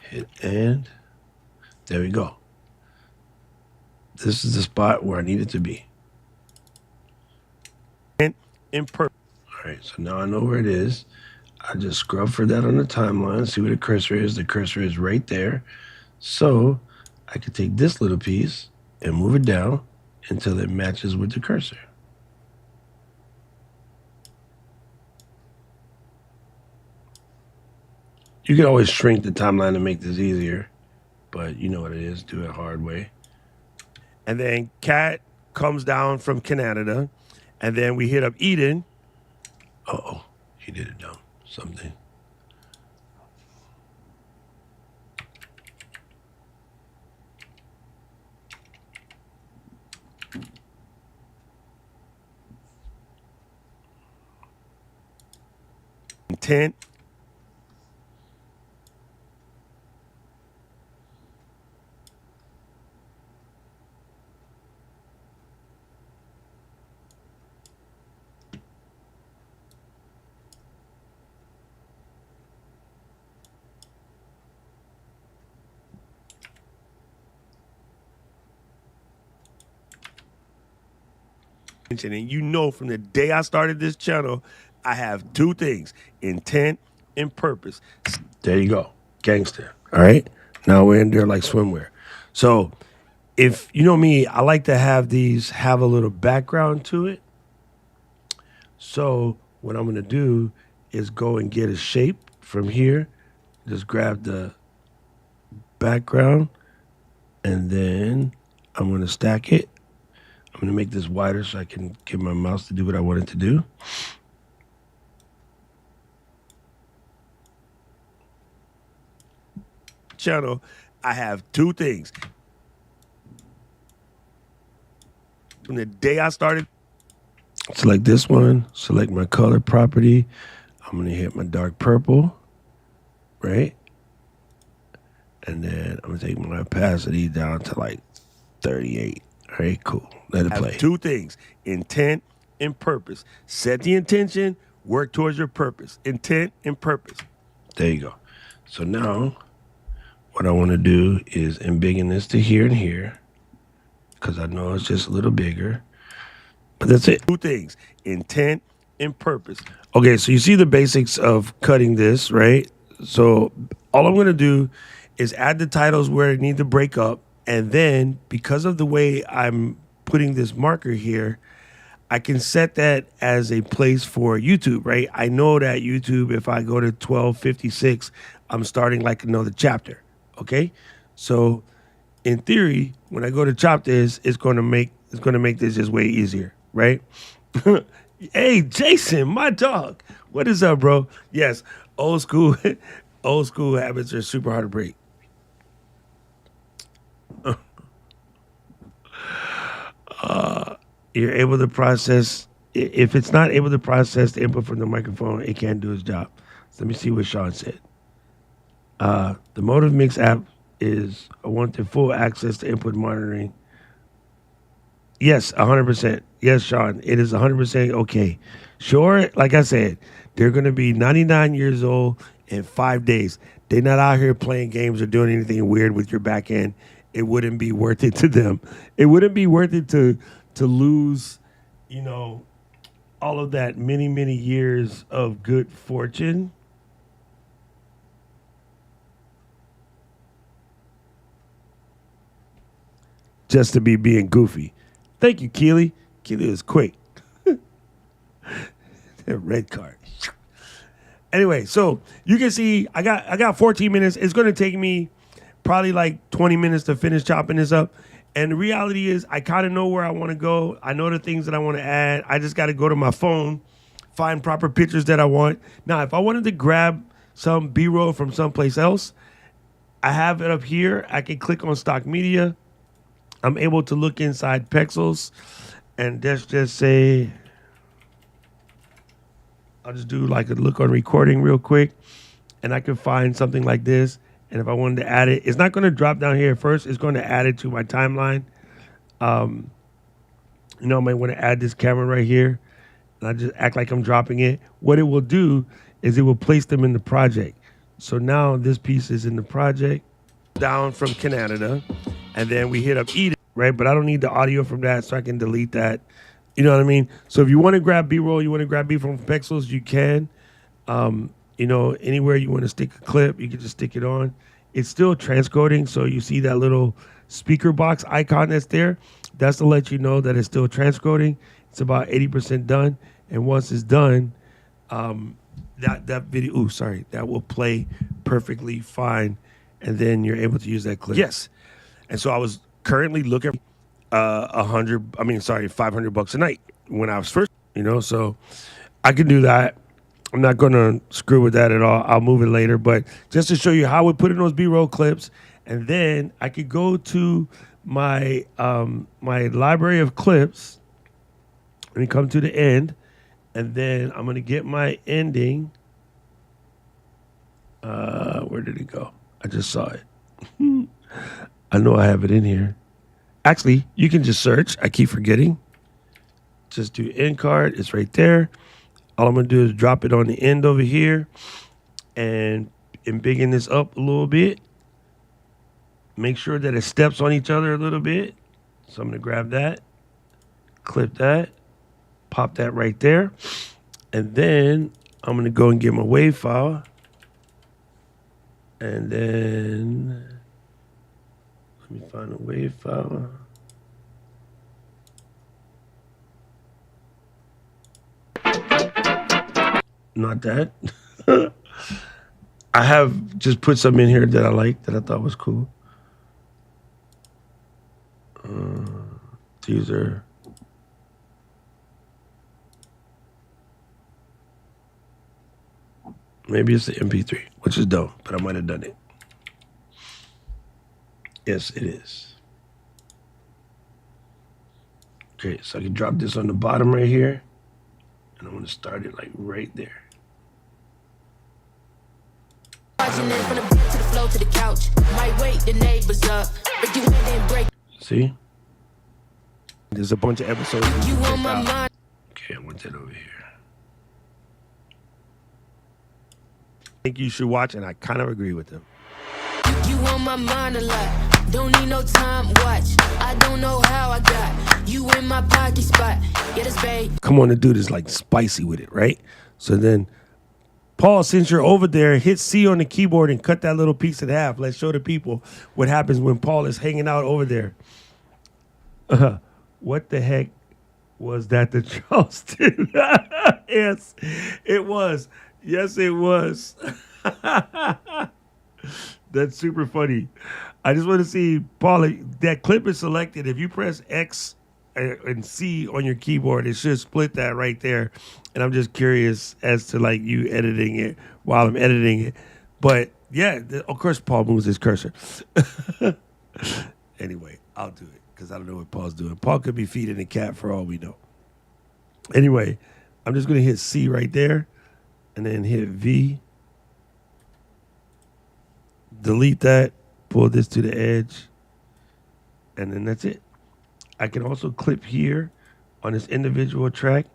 Hit and there we go. This is the spot where I need it to be. And in purple. All right, so now I know where it is. I just scrub for that on the timeline, see where the cursor is. The cursor is right there. So I can take this little piece and move it down until it matches with the cursor. You can always shrink the timeline to make this easier, but you know what it is, do it hard way. And then Cat comes down from Canada, and then we hit up Eden. Uh-oh, he did it down, something. Intent. And you know, from the day I started this channel, I have two things: intent and purpose. There you go, gangster. All right, now we're in there like swimwear. So, if you know me, I like to have these have a little background to it. So what I'm gonna do is go and get a shape from here. Just grab the background, and then I'm gonna stack it. I'm going to make this wider so I can get my mouse to do what I want it to do. channel, I have two things. From the day I started, select this one, select my color property. I'm gonna hit my dark purple, right? And then I'm gonna take my opacity down to like 38. All right, cool. Let it play. Two things: intent and purpose. Set the intention, work towards your purpose. Intent and purpose. There you go. So now what I want to do is embiggen this to here and here, because I know it's just a little bigger. But that's it. Two things: intent and purpose. Okay, so you see the basics of cutting this, right? So all I'm gonna do is add the titles where they need to break up, and then because of the way I'm putting this marker here, I can set that as a place for YouTube, right? I know that YouTube, if I go to 1256, I'm starting like another chapter, okay? So in theory, when I go to chop this, it's gonna make this just way easier, right? Hey, Jason, my dog. What is up, bro? Yes, old school habits are super hard to break. You're able to process. If it's not able to process the input from the microphone, it can't do its job. So let me see what Sean said. The Motive Mix app is wanted full access to input monitoring. Yes, 100%. Yes, Sean, it is 100% okay. Sure, like I said, they're going to be 99 years old in 5 days. They're not out here playing games or doing anything weird with your back end. It wouldn't be worth it to them. It wouldn't be worth it to lose, all of that many years of good fortune. Just to be being goofy. Thank you, Keely. Keely was quick. That red card. Anyway, so you can see I got 14 minutes. It's gonna take me probably like 20 minutes to finish chopping this up. And the reality is I kind of know where I want to go. I know the things that I want to add. I just got to go to my phone, find proper pictures that I want. Now, if I wanted to grab some B-roll from someplace else, I have it up here. I can click on stock media. I'm able to look inside Pexels, and let's just say, I'll just do like a look on recording real quick, and I can find something like this. And if I wanted to add it, it's not going to drop down here first. It's going to add it to my timeline. I might want to add this camera right here, and I just act like I'm dropping it. What it will do is it will place them in the project. So now this piece is in the project, down from Canada, and then we hit up Edit, right? But I don't need the audio from that, so I can delete that. You know what I mean? So if you want to grab B-roll, you want to grab B from Pexels, you can. Anywhere you want to stick a clip, you can just stick it on. It's still transcoding, so you see that little speaker box icon that's there. That's to let you know that it's still transcoding. It's about 80% done, and once it's done, that video, that will play perfectly fine, and then you're able to use that clip. Yes, and so I was currently looking $500 a night when I was first, so I can do that. I'm not going to screw with that at all. I'll move it later. But just to show you how we put in those B-roll clips, and then I could go to my my library of clips and come to the end, and then I'm going to get my ending. Where did it go? I just saw it. I know I have it in here. Actually, you can just search. I keep forgetting. Just do end card. It's right there. All I'm going to do is drop it on the end over here and embiggen this up a little bit. Make sure that it steps on each other a little bit. So I'm going to grab that, clip that, pop that right there. And then I'm going to go and get my WAV file. And then let me find a WAV file. Not that. I have just put some in here that I liked, that I thought was cool. These are maybe it's the MP3, which is dope, but I might have done it. Yes, it is. Okay, so I can drop this on the bottom right here. And I'm going to start it like right there. See? There's a bunch of episodes you can check out. Okay, I want that over here. I think you should watch, and I kind of agree with them. You on my mind a lot. Don't need no time watch. I don't know how I got you in my pocket spot. Get us babe. Come on, the dude is like spicy with it, right? So then, Paul, since you're over there, hit C on the keyboard and cut that little piece in half. Let's show the people what happens when Paul is hanging out over there. What the heck was that the Charleston? Yes, it was. Yes, it was. That's super funny. I just want to see, Paul, that clip is selected. If you press X and C on your keyboard, it should split that right there. And I'm just curious as to like you editing it while I'm editing it. But yeah, of course, Paul moves his cursor. Anyway, I'll do it because I don't know what Paul's doing. Paul could be feeding a cat for all we know. Anyway, I'm just going to hit C right there and then hit V. Delete that, pull this to the edge, and then that's it. I can also clip here on this individual track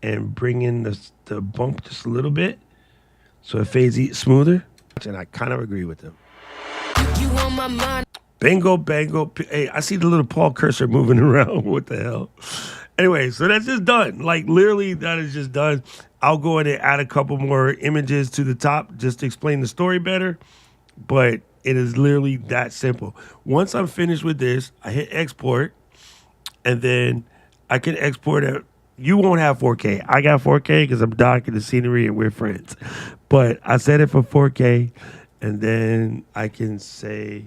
and bring in the bump just a little bit so it fades smoother. And I kind of agree with them. You on my mind. Bingo, bango. Hey, I see the little Paul cursor moving around. What the hell? Anyway, so that's just done. Like, literally, that is just done. I'll go in and add a couple more images to the top just to explain the story better. But it is literally that simple. Once I'm finished with this, I hit export, and then I can export it. You won't have 4K. I got 4K because I'm docking the scenery and we're friends. But I set it for 4K, and then I can say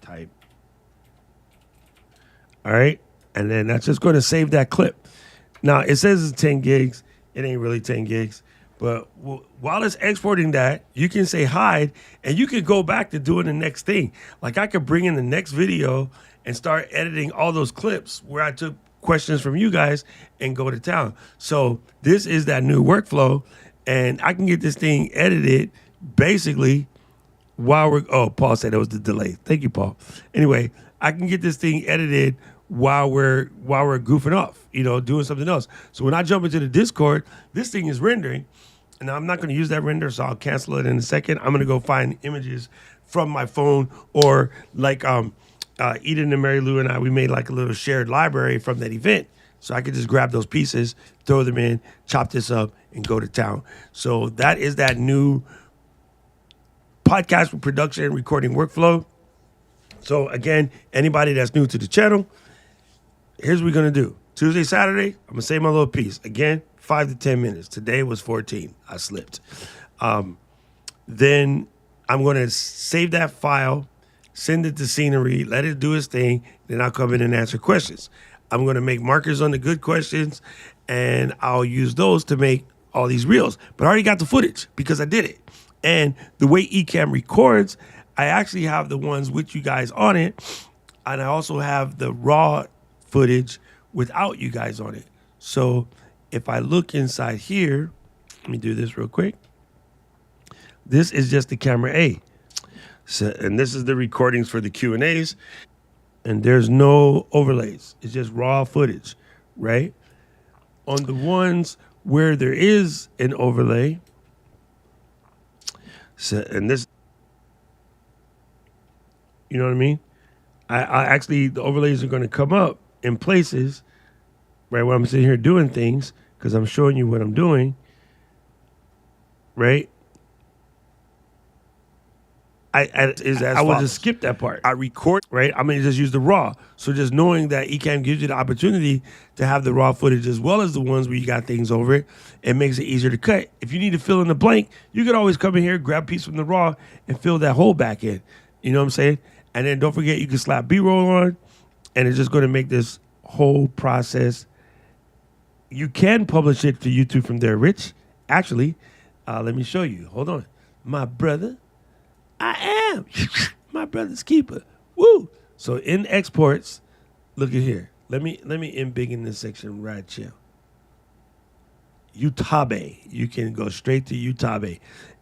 type. All right, and then that's just going to save that clip. Now, it says it's 10 gigs. It ain't really 10 gigs. But while it's exporting that, you can say hide, and you can go back to doing the next thing. Like, I could bring in the next video and start editing all those clips where I took questions from you guys and go to town. So this is that new workflow, and I can get this thing edited basically while we're... Oh, Paul said it was the delay. Thank you, Paul. Anyway, I can get this thing edited while we're goofing off, doing something else. So when I jump into the Discord, this thing is rendering, and I'm not going to use that render, so I'll cancel it in a second. I'm going to go find images from my phone, or like Eden and Mary Lou and I, we made like a little shared library from that event, so I could just grab those pieces, throw them in, chop this up, and go to town. So that is that new podcast production and recording workflow. So again, anybody that's new to the channel, here's what we're going to do. Tuesday, Saturday, I'm going to say my little piece. Again, 5 to 10 minutes. Today was 14. I slipped. Then I'm going to save that file, send it to Scenery, let it do its thing. Then I'll come in and answer questions. I'm going to make markers on the good questions, and I'll use those to make all these reels. But I already got the footage because I did it. And the way Ecamm records, I actually have the ones with you guys on it, and I also have the raw footage without you guys on it. So if I look inside here, let me do this real quick. This is just the camera A. So, and this is the recordings for the Q&As. And there's no overlays. It's just raw footage, right? On the ones where there is an overlay, so, and this, you know what I mean? I actually, the overlays are going to come up in places, right, where I'm sitting here doing things, because I'm showing you what I'm doing, right? I will just skip that part. I record, right? I'm gonna just use the raw. So just knowing that Ecamm gives you the opportunity to have the raw footage as well as the ones where you got things over it, it makes it easier to cut. If you need to fill in the blank, you can always come in here, grab a piece from the raw, and fill that hole back in. You know what I'm saying? And then don't forget, you can slap B-roll on, and it's just gonna make this whole process. You can publish it to YouTube from there, Rich. Actually, Let me show you. Hold on. My brother, I am my brother's keeper. Woo! So in exports, look at here. Let me embiggen this section right here. Utabe. You can go straight to Utabe.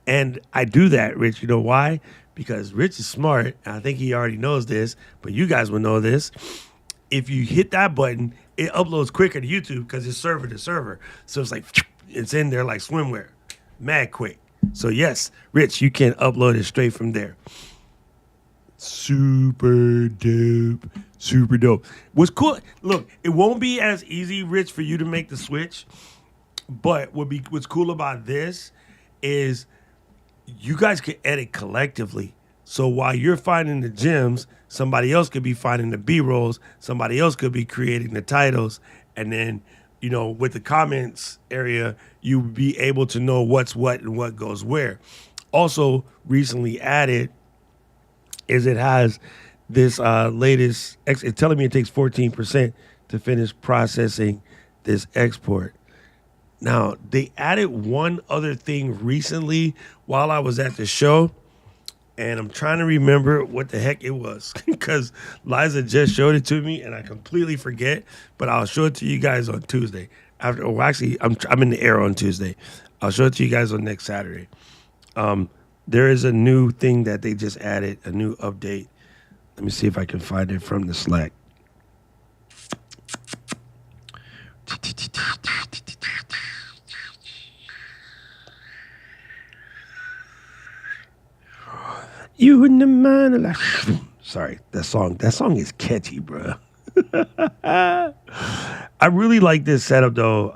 And I do that, Rich. You know why? Because Rich is smart. And I think he already knows this, but you guys will know this. If you hit that button, it uploads quicker to YouTube because it's server to server. So it's like, it's in there like swimwear. Mad quick. So yes, Rich, you can upload it straight from there. Super dope. Super dope. What's cool, look, it won't be as easy, Rich, for you to make the switch. But what's cool about this is you guys can edit collectively. So while you're finding the gems, somebody else could be finding the B-rolls, somebody else could be creating the titles, and then, with the comments area, you be able to know what's what and what goes where. Also, recently added is it has this latest, it's telling me it takes 14% to finish processing this export. Now, they added one other thing recently while I was at the show, and I'm trying to remember what the heck it was because Liza just showed it to me, and I completely forget, but I'll show it to you guys on Tuesday. Actually, I'm in the air on Tuesday. I'll show it to you guys on next Saturday. There is a new thing that they just added, a new update. Let me see if I can find it from the Slack. You in the mind of like, sorry, that song is catchy, bro. I really like this setup though.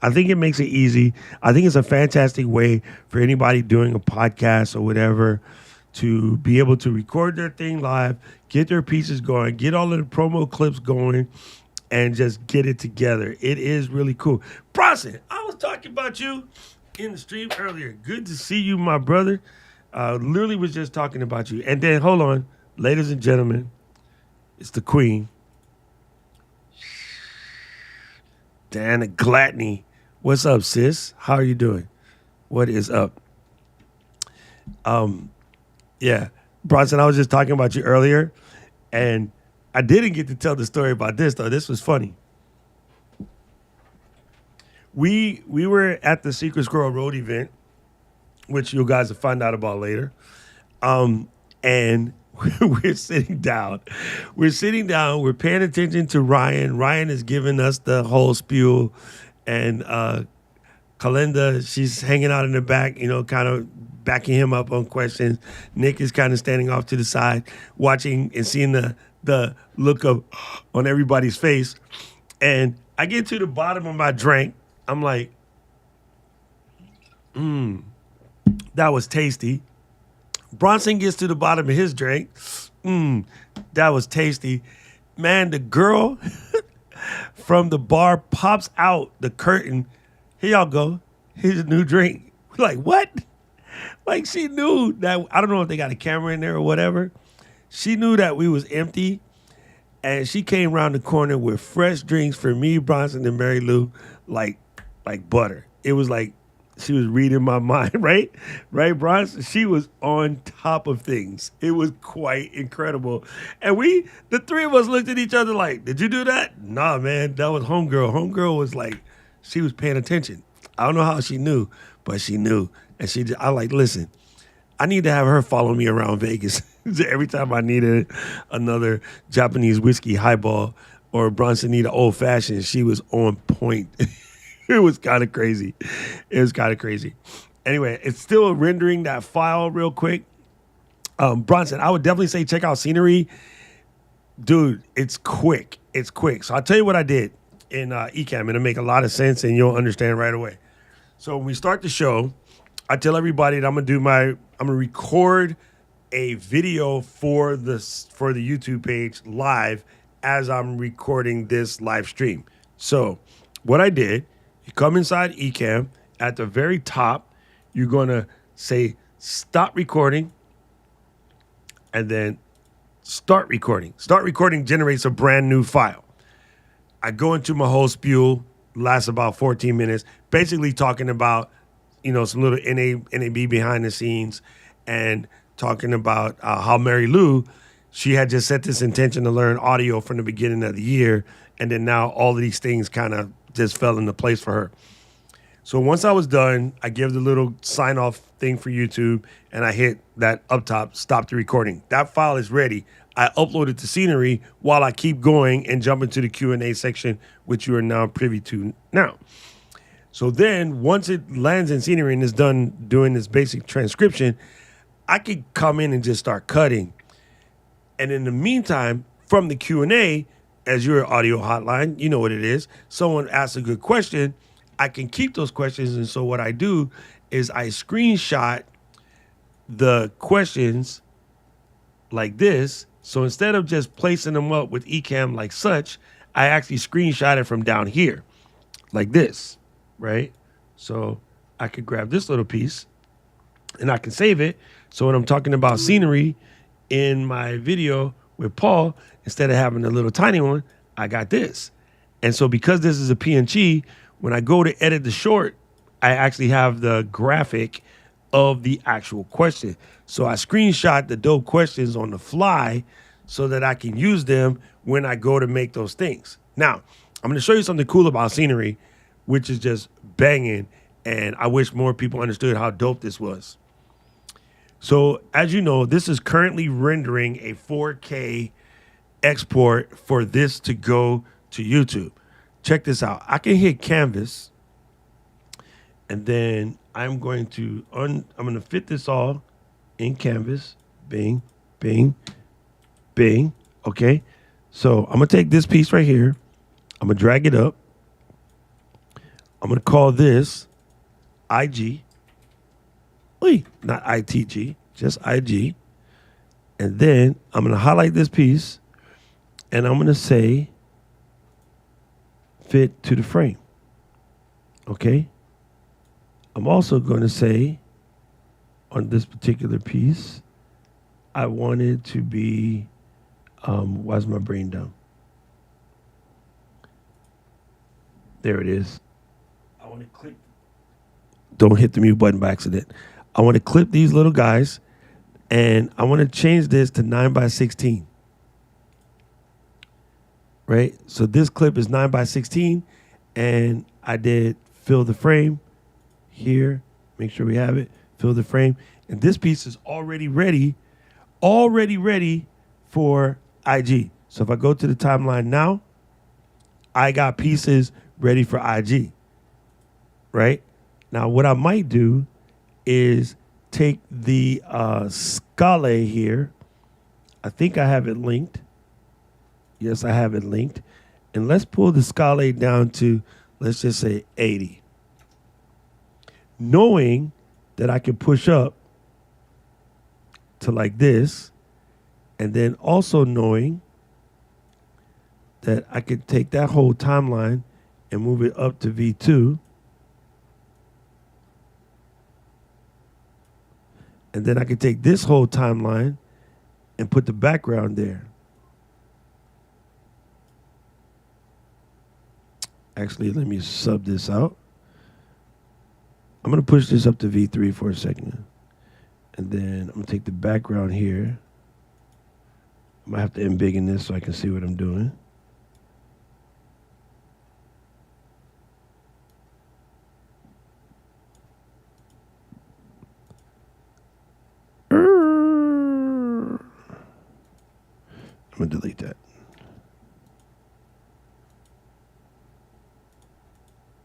I think it makes it easy. I think it's a fantastic way for anybody doing a podcast or whatever to be able to record their thing live, get their pieces going, get all of the promo clips going, and just get it together. It is really cool. Bronson, I was talking about you in the stream earlier. Good to see you, my brother. Literally was just talking about you. And then, hold on, ladies and gentlemen, it's the queen, Diana Gladney. What's up, sis? How are you doing? What is up? Yeah, Bronson, I was just talking about you earlier, and I didn't get to tell the story about this, though. This was funny. We were at the Secret Squirrel Road event, which you guys will find out about later. And we're sitting down. We're paying attention to Ryan. Ryan is giving us the whole spiel. And Kalinda, she's hanging out in the back, kind of backing him up on questions. Nick is kind of standing off to the side, watching and seeing the look of on everybody's face. And I get to the bottom of my drink. I'm like, that was tasty. Bronson gets to the bottom of his drink. That was tasty. Man, the girl from the bar pops out the curtain. Here y'all go. Here's a new drink. We're like, what? Like she knew that, I don't know if they got a camera in there or whatever. She knew that we was empty. And she came around the corner with fresh drinks for me, Bronson, and Mary Lou, like butter. It was like she was reading my mind, right? Right, Bronson? She was on top of things. It was quite incredible. And the three of us looked at each other like, did you do that? Nah, man, that was Homegirl. Homegirl was like, she was paying attention. I don't know how she knew, but she knew. And listen, I need to have her follow me around Vegas. Every time I needed another Japanese whiskey highball or Bronson needed old fashioned, she was on point. It was kind of crazy. Anyway, it's still rendering that file real quick. Bronson, I would definitely say check out Scenery. Dude, it's quick. So I'll tell you what I did in Ecamm. It'll make a lot of sense and you'll understand right away. So when we start the show, I tell everybody that I'm gonna record a video for the YouTube page live as I'm recording this live stream. So what I did, you come inside Ecamm. At the very top, you're going to say stop recording and then start recording. Start recording generates a brand new file. I go into my whole spiel, lasts about 14 minutes, basically talking about some little NAB behind the scenes and talking about how Mary Lou, she had just set this intention to learn audio from the beginning of the year. And then now all of these things kind of just fell into place for her. So once I was done, I gave the little sign off thing for YouTube and I hit that up top, stop the recording. That file is ready. I upload it to Scenery while I keep going and jump into the Q&A section, which you are now privy to now. So then once it lands in Scenery and is done doing this basic transcription, I could come in and just start cutting. And in the meantime, from the Q&A, as your audio hotline, you know what it is. Someone asks a good question, I can keep those questions. And so what I do is I screenshot the questions like this. So instead of just placing them up with Ecamm like such, I actually screenshot it from down here like this, right? So I could grab this little piece and I can save it. So when I'm talking about Scenery in my video with Paul, instead of having a little tiny one, I got this. And so because this is a PNG, when I go to edit the short, I actually have the graphic of the actual question. So I screenshot the dope questions on the fly so that I can use them when I go to make those things. Now, I'm going to show you something cool about Scenery, which is just banging. And I wish more people understood how dope this was. So as you know, this is currently rendering a 4K export for this to go to YouTube. Check this out. I can hit canvas and then I'm going to fit this all in canvas. Bing, bing, bing. Okay. So I'm going to take this piece right here. I'm going to drag it up. I'm going to call this IG. Wait, not ITG, just IG. And then I'm going to highlight this piece and I'm going to say fit to the frame. Okay. I'm also going to say on this particular piece, I want it to be, why's my brain dumb? There it is. I want to click. Don't hit the mute button by accident. I want to clip these little guys and I want to change this to 9:16. Right? So this clip is 9:16 and I did fill the frame here. Make sure we have it. Fill the frame. And this piece is already ready for IG. So if I go to the timeline now, I got pieces ready for IG. Right? Now what I might do is take the Scale here. I think I have it linked. Yes, I have it linked. And let's pull the Scale down to, let's just say 80. Knowing that I can push up to like this, and then also knowing that I could take that whole timeline and move it up to V2. And then I could take this whole timeline and put the background there. Actually, let me sub this out. I'm going to push this up to V3 for a second. And then I'm going to take the background here. I might have to embiggen this so I can see what I'm doing. I'm going to delete that.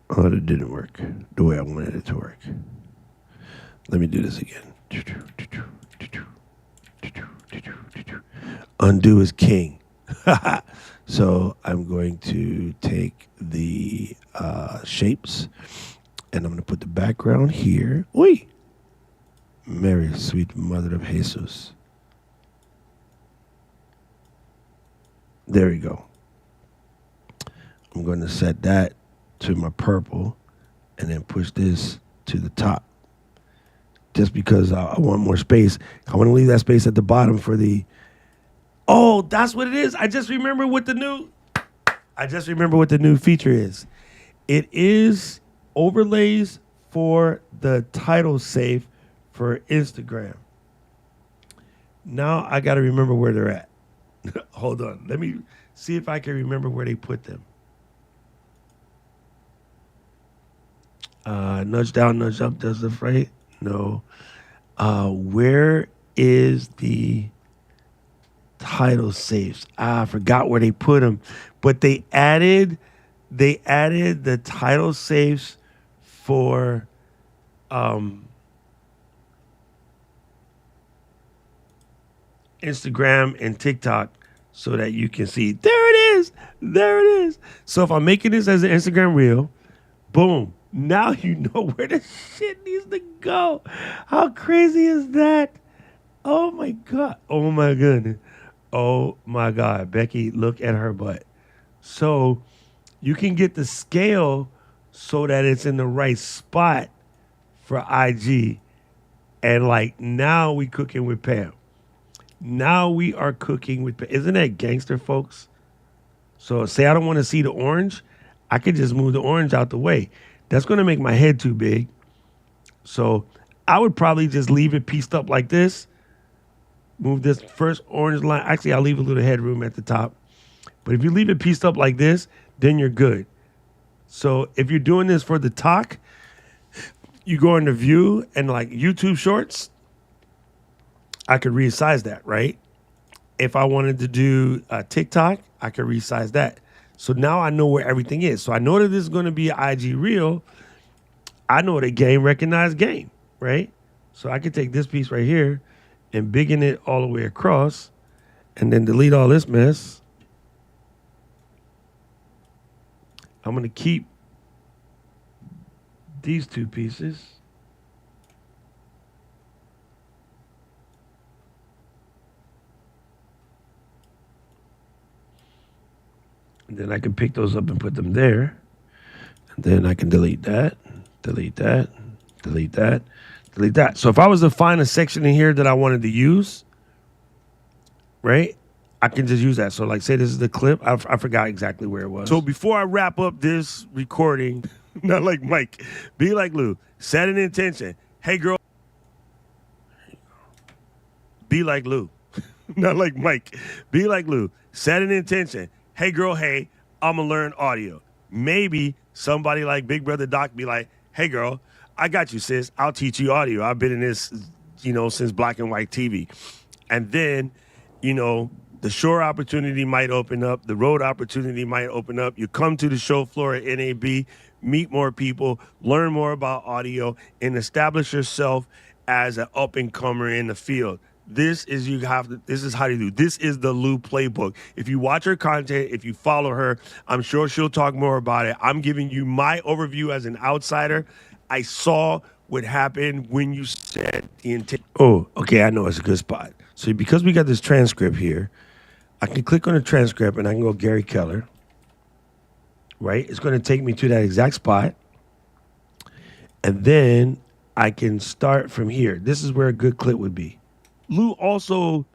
Oh, it didn't work the way I wanted it to work. Let me do this again. Undo is king. So I'm going to take the shapes and I'm going to put the background here. Oi! Mary, sweet mother of Jesus. There we go. I'm going to set that to my purple and then push this to the top. Just because I want more space. I want to leave that space at the bottom for the, oh, that's what it is. I just remember what the new feature is. It is overlays for the title safe for Instagram. Now I got to remember where they're at. Hold on. Let me see if I can remember where they put them. Nudge down, nudge up does the freight? No. Where is the title safes? I forgot where they put them, but they added the title safes for Instagram and TikTok so that you can see. There it is. There it is. So if I'm making this as an Instagram reel, boom. Now you know where the shit needs to go. How crazy is that? Oh my God. Oh my goodness. Oh my God. Becky, look at her butt. So you can get the scale so that it's in the right spot for IG. And like now we cooking with Pam. Now we are cooking with Pam. Isn't that gangster, folks? So say I don't want to see the orange. I could just move the orange out the way. That's going to make my head too big. So I would probably just leave it pieced up like this. Move this first orange line. Actually, I'll leave a little headroom at the top. But if you leave it pieced up like this, then you're good. So if you're doing this for the talk, you go into view and like YouTube shorts, I could resize that, right? If I wanted to do TikTok, I could resize that. So now I know where everything is. So I know that this is going to be an IG reel. I know that game recognized game, right? So I could take this piece right here and biggin it all the way across and then delete all this mess. I'm going to keep these two pieces. And then I can pick those up and put them there. And then I can delete that, delete that, delete that, delete that. So if I was to find a section in here that I wanted to use, right, I can just use that. So like say this is the clip. I forgot exactly where it was. So before I wrap up this recording, not like Mike, be like Lou, set an intention. Hey, girl. Be like Lou. Not like Mike. Be like Lou. Set an intention. Hey, girl, hey, I'm going to learn audio. Maybe somebody like Big Brother Doc be like, hey, girl, I got you, sis. I'll teach you audio. I've been in this, since black and white TV. And then, the shore opportunity might open up. The road opportunity might open up. You come to the show floor at NAB, meet more people, learn more about audio, and establish yourself as an up-and-comer in the field. This is how you do. This is the Lou playbook. If you watch her content, if you follow her, I'm sure she'll talk more about it. I'm giving you my overview as an outsider. I saw what happened when you said the intent. Oh, okay, I know it's a good spot. So because we got this transcript here, I can click on the transcript and I can go Gary Keller, right? It's going to take me to that exact spot. And then I can start from here. This is where a good clip would be. Lou also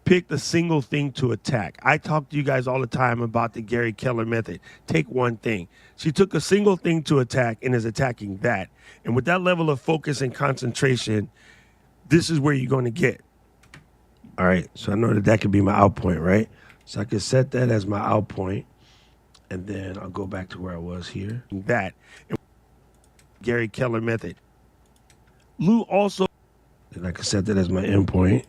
picked a single thing to attack. I talk to you guys all the time about the Gary Keller method. Take one thing. She took a single thing to attack and is attacking that. And with that level of focus and concentration, this is where you're going to get. All right, so I know that could be my out point, right? So I can set that as my out point, and then I'll go back to where I was here. That. Gary Keller method. Lou also... Then I can set that as my endpoint.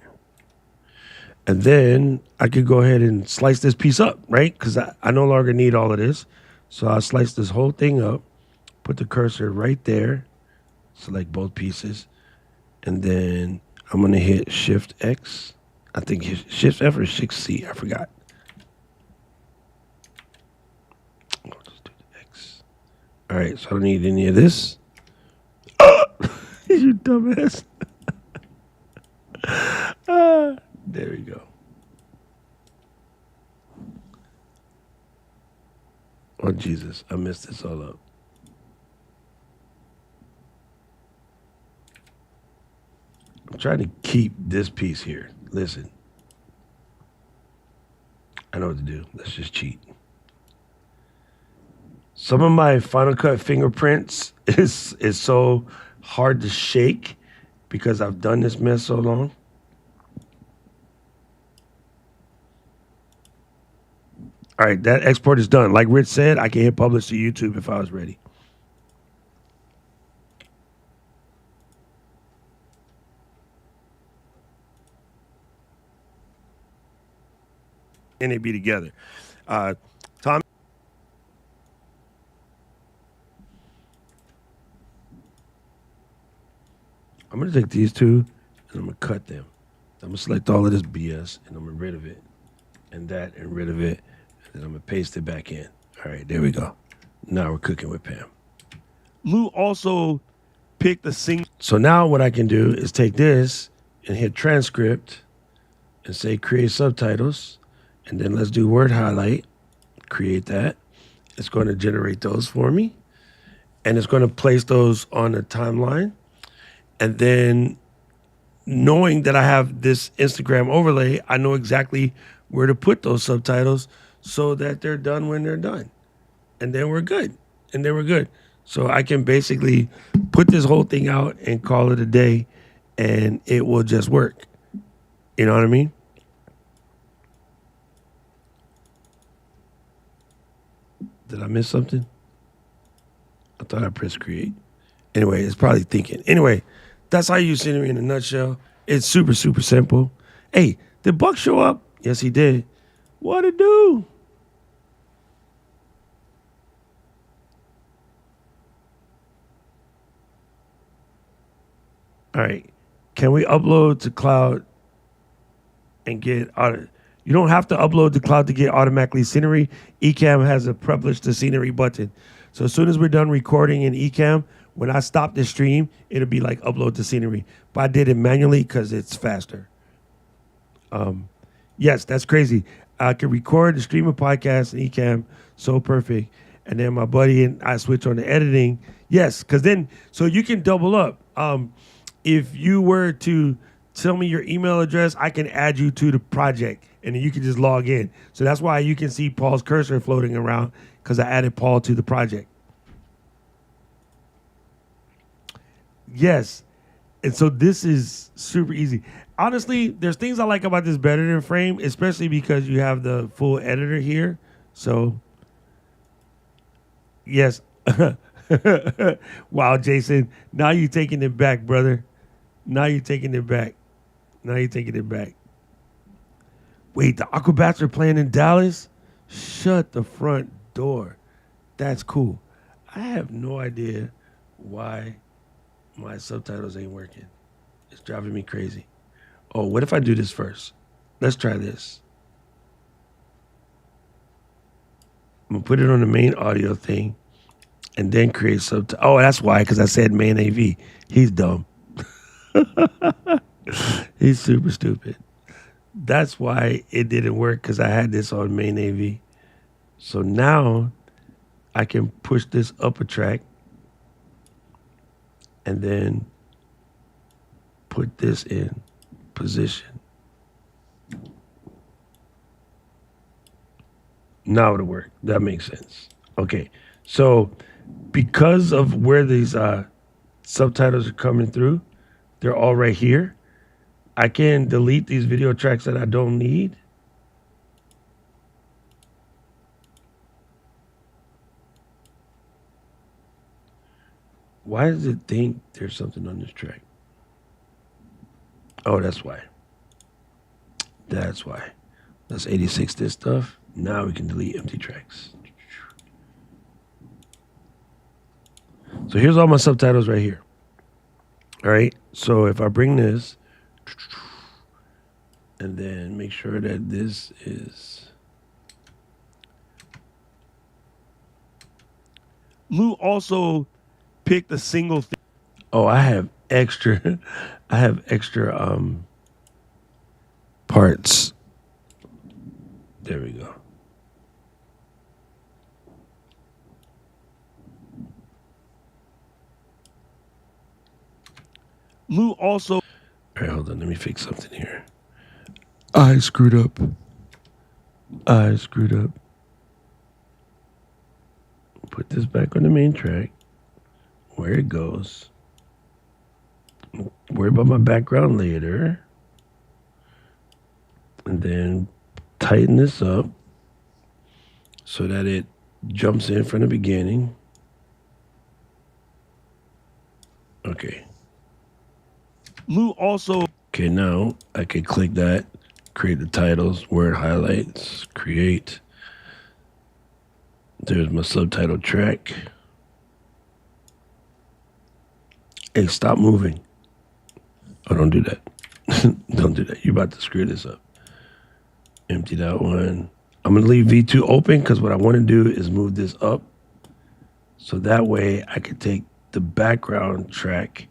And then I could go ahead and slice this piece up, right? Because I no longer need all of this. So I'll slice this whole thing up, put the cursor right there, select both pieces, and then I'm going to hit Shift X. I think Shift F or Shift C, I forgot. I'll just do the X. All right, so I don't need any of this. You dumbass. There we go. Oh, Jesus, I messed this all up. I'm trying to keep this piece here. Listen. I know what to do. Let's just cheat. Some of my Final Cut fingerprints is so hard to shake because I've done this mess so long. All right, that export is done. Like Rich said, I can hit publish to YouTube if I was ready. NAB together. Tom. I'm gonna take these two and I'm gonna cut them. I'm gonna select all of this BS and I'm gonna rid of it, and that and rid of it, and then I'm gonna paste it back in. All right, there we go. Now we're cooking with Pam. Lou also picked the sing. So now what I can do is take this and hit transcript and say create subtitles, and then let's do word highlight. Create that. It's going to generate those for me, and it's going to place those on the timeline. And then knowing that I have this Instagram overlay, I know exactly where to put those subtitles so that they're done when they're done. And then we're good. So I can basically put this whole thing out and call it a day, and it will just work. You know what I mean? Did I miss something? I thought I pressed create. Anyway, it's probably thinking. Anyway, that's how you use scenery in a nutshell. It's super, super simple. Hey, did Buck show up? Yes, he did. What it do? All right. Can we upload to cloud and get auto? You don't have to upload to cloud to get automatically scenery. Ecamm has a publish the scenery button. So as soon as we're done recording in Ecamm, when I stop the stream, it'll be like upload to scenery. But I did it manually because it's faster. Yes, that's crazy. I can record the stream of podcast in Ecamm, so perfect. And then my buddy and I switch on the editing. Yes, because then, so you can double up. If you were to tell me your email address, I can add you to the project, and then you can just log in. So that's why you can see Paul's cursor floating around, because I added Paul to the project. Yes. And so this is super easy. Honestly, there's things I like about this better than Frame, especially because you have the full editor here. So, yes. Wow, Jason. Now you're taking it back, brother. Now you're taking it back. Wait, the Aquabats are playing in Dallas? Shut the front door. That's cool. I have no idea why my subtitles ain't working. It's driving me crazy. Oh, what if I do this first? Let's try this. I'm gonna put it on the main audio thing and then create subtitles. Oh, that's why, because I said main AV. He's dumb. He's super stupid. That's why it didn't work, because I had this on main AV. So now I can push this up a track and then put this in position. Now it'll work. That makes sense. Okay. So because of where these subtitles are coming through, they're all right here. I can delete these video tracks that I don't need. Why does it think there's something on this track? Oh, that's why. That's why. Let's 86 this stuff. Now we can delete empty tracks. So here's all my subtitles right here. All right. So if I bring this and then make sure that this is. Lou also picked a single thing. Oh, I have extra. I have extra parts. There we go. Lou also. All right, hold on. Let me fix something here. I screwed up. put this back on the main track where it goes. Worry about my background later. And then tighten this up so that it jumps in from the beginning. Okay. Lou also... Okay, now I can click that, create the titles, word highlights, create. There's my subtitle track. Hey, stop moving. Oh, don't do that. Don't do that. You're about to screw this up. Empty that one. I'm going to leave V2 open because what I want to do is move this up. So that way I can take the background track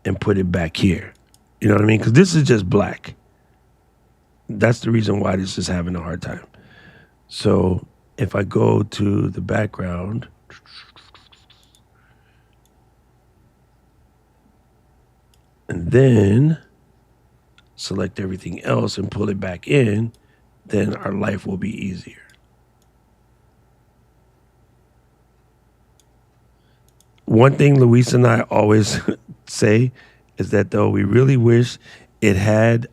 and put it back here. You know what I mean? Because this is just black. That's the reason why this is having a hard time. So if I go to the background, and then select everything else and pull it back in, then our life will be easier. One thing Luis and I always say is that though we really wish it had,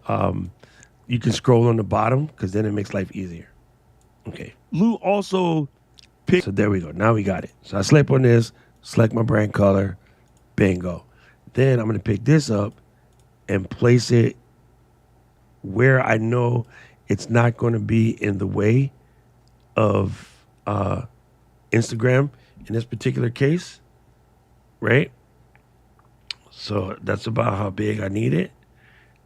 you can scroll on the bottom because then it makes life easier. Okay. Lou also picked. So there we go. Now we got it. So I select on this, select my brand color, bingo. Then I'm going to pick this up and place it where I know it's not going to be in the way of Instagram in this particular case, right? So that's about how big I need it.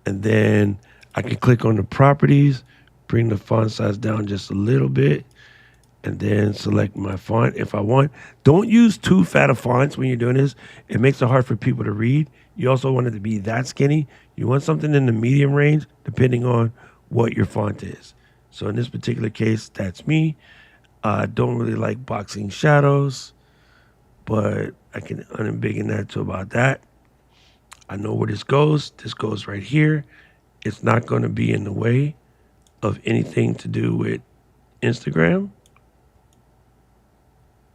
And then I can click on the properties, bring the font size down just a little bit, and then select my font if I want. Don't use too fat of fonts when you're doing this. It makes it hard for people to read. You also want it to be that skinny. You want something in the medium range, depending on what your font is. So in this particular case, that's me. I don't really like boxing shadows, but I can unambiggen that to about that. I know where this goes. This goes right here. It's not going to be in the way of anything to do with Instagram.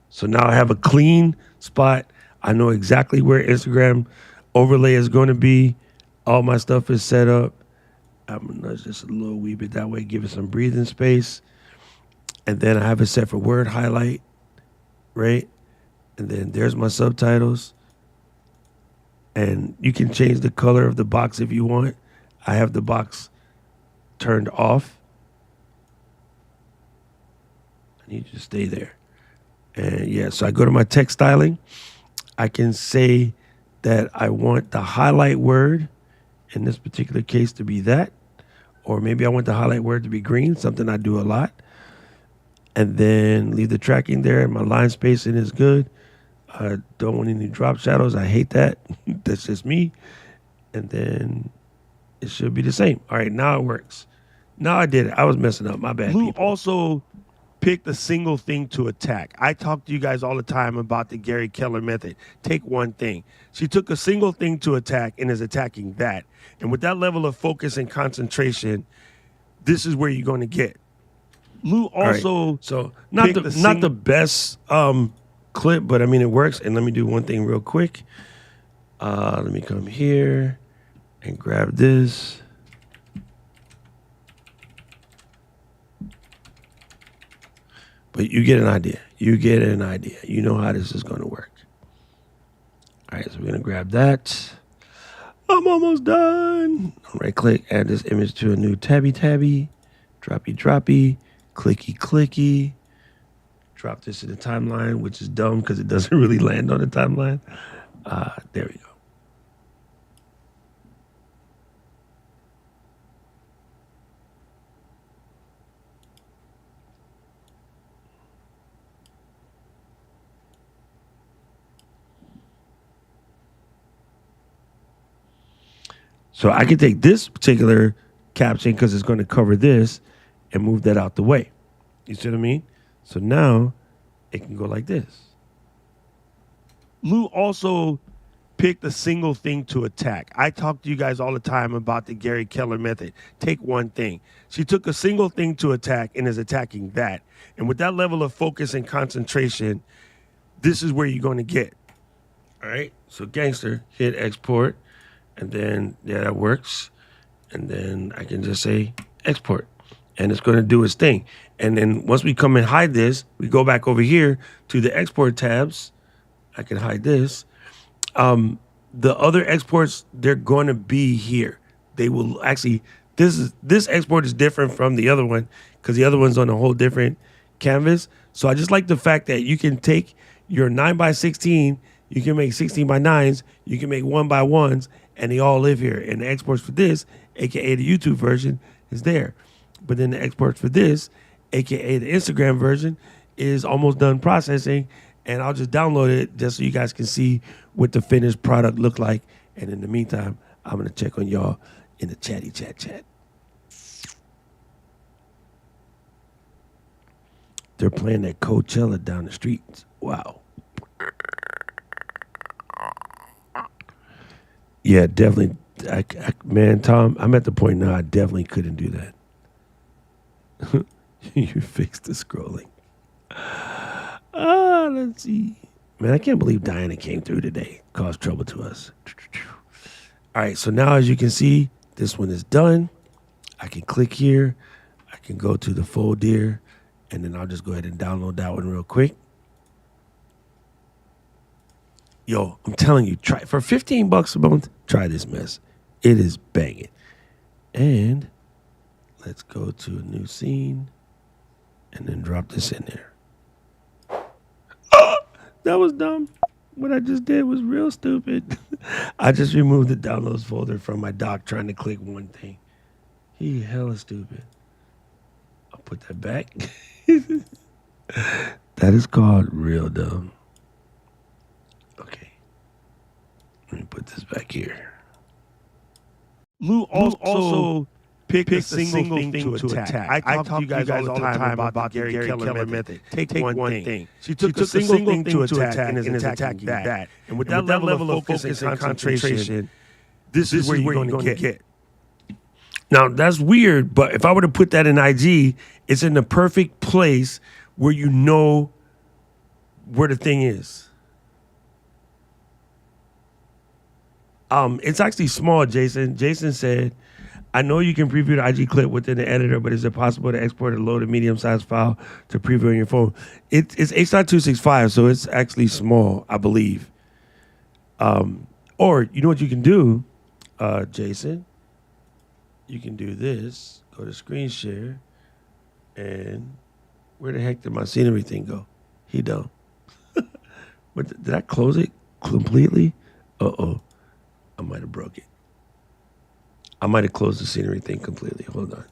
So now I have a clean spot. I know exactly where Instagram overlay is going to be. All my stuff is set up. I'm going to nudge just a little wee bit that way, give it some breathing space. And then I have it set for word highlight, right? And then there's my subtitles. And you can change the color of the box if you want. I have the box turned off. I need you to stay there. And yeah, so I go to my text styling. I can say that I want the highlight word, in this particular case, to be that. Or maybe I want the highlight word to be green, something I do a lot. And then leave the tracking there. My line spacing is good. I don't want any drop shadows. I hate that. That's just me. And then it should be the same. All right, now it works. Now I did it. I was messing up. My bad. Lou also picked a single thing to attack. I talk to you guys all the time about the Gary Keller method. Take one thing. She took a single thing to attack and is attacking that. And with that level of focus and concentration, this is where you're going to get. Lou also so not the best clip, but I mean it works. And let me do one thing real quick. Let me come here and grab this. But you get an idea. You get an idea. You know how this is going to work. All right, so we're going to grab that. I'm almost done. Right click, add this image to a new tabby, droppy, clicky. Drop this in the timeline, which is dumb because it doesn't really land on the timeline. There we go. So I can take this particular caption because it's going to cover this and move that out the way. You see what I mean? So now it can go like this. Lou also picked a single thing to attack. I talk to you guys all the time about the Gary Keller method. Take one thing. She took a single thing to attack and is attacking that. And with that level of focus and concentration, this is where you're going to get. All right. So gangster, hit export. And then, yeah, that works. And then I can just say export. And it's going to do its thing. And then once we come and hide this, we go back over here to the export tabs. I can hide this. The other exports, they're going to be here. They will actually, this export is different from the other one because the other one's on a whole different canvas. So I just like the fact that you can take your 9x16, you can make 16x9s, you can make 1x1s, and they all live here. And the exports for this, aka the YouTube version, is there. But then the exports for this, aka the Instagram version, is almost done processing. And I'll just download it just so you guys can see what the finished product look like. And in the meantime, I'm going to check on y'all in the chatty chat. They're playing that Coachella down the streets. Wow. Yeah, definitely. Man, Tom, I'm at the point now I definitely couldn't do that. You fixed the scrolling. Let's see. Man, I can't believe Diana came through today. Caused trouble to us. All right, so now as you can see, this one is done. I can click here. I can go to the folder, and then I'll just go ahead and download that one real quick. Yo, I'm telling you, try for $15 a month, try this mess. It is banging. And let's go to a new scene and then drop this in there. That was dumb. What I just did was real stupid. I just removed the downloads folder from my dock trying to click one thing. He hella stupid. I'll put that back. That is called real dumb. Okay. Let me put this back here. Lou also picked a single thing to attack. I talk to you guys all the time about the Gary Keller method. Take one thing. She took a single thing to attack and is attacking that. And with that level of focus and concentration, this is where you're going to get. Now, that's weird, but if I were to put that in IG, it's in the perfect place where you know where the thing is. It's actually small, Jason. Jason said, I know you can preview the IG clip within the editor, but is it possible to export a low to medium-sized file to preview on your phone? It's H.265, so it's actually small, I believe. Or you know what you can do, Jason? You can do this. Go to screen share, and where the heck did my scenery thing go? He don't. What, did I close it completely? Uh-oh. I might have broke it. I might have closed the scenery thing completely. Hold on.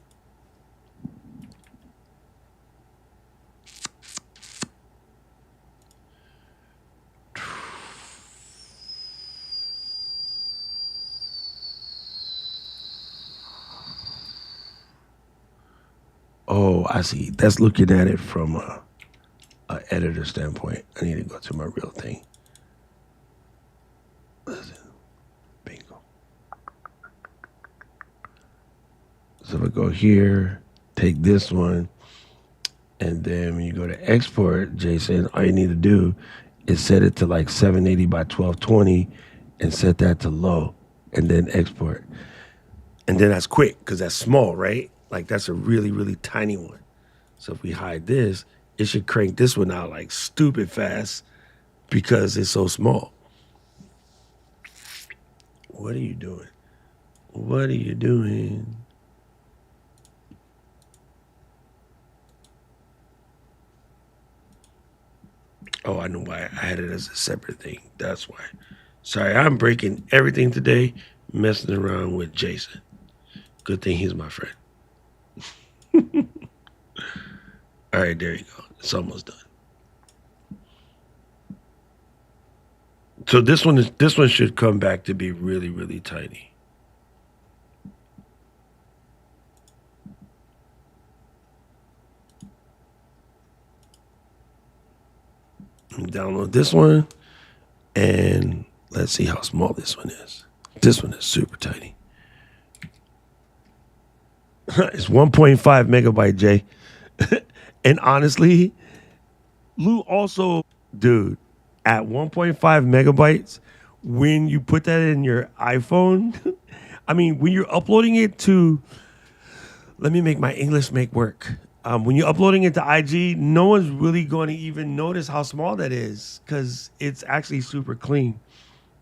Oh, I see. That's looking at it from a editor standpoint. I need to go to my real thing. Listen. Bingo. So if I go here, take this one, and then when you go to export, Jason, all you need to do is set it to like 780 by 1220 and set that to low, and then export. And then that's quick because that's small, right? Like that's a really, really tiny one. So if we hide this, it should crank this one out like stupid fast because it's so small. What are you doing? What are you doing? Oh, I know why I had it as a separate thing. That's why. Sorry, I'm breaking everything today, messing around with Jason. Good thing he's my friend. All right, there you go. It's almost done. So this one should come back to be really, really tiny. Download this one, and Let's see how small this one is. This one is super tiny. It's 1.5 megabyte, Jay. And honestly, Lou also, dude, at 1.5 megabytes, when you put that in your iPhone, I mean, when you're uploading it to, let me make my English make work. When you're uploading it to IG, no one's really going to even notice how small that is because it's actually super clean.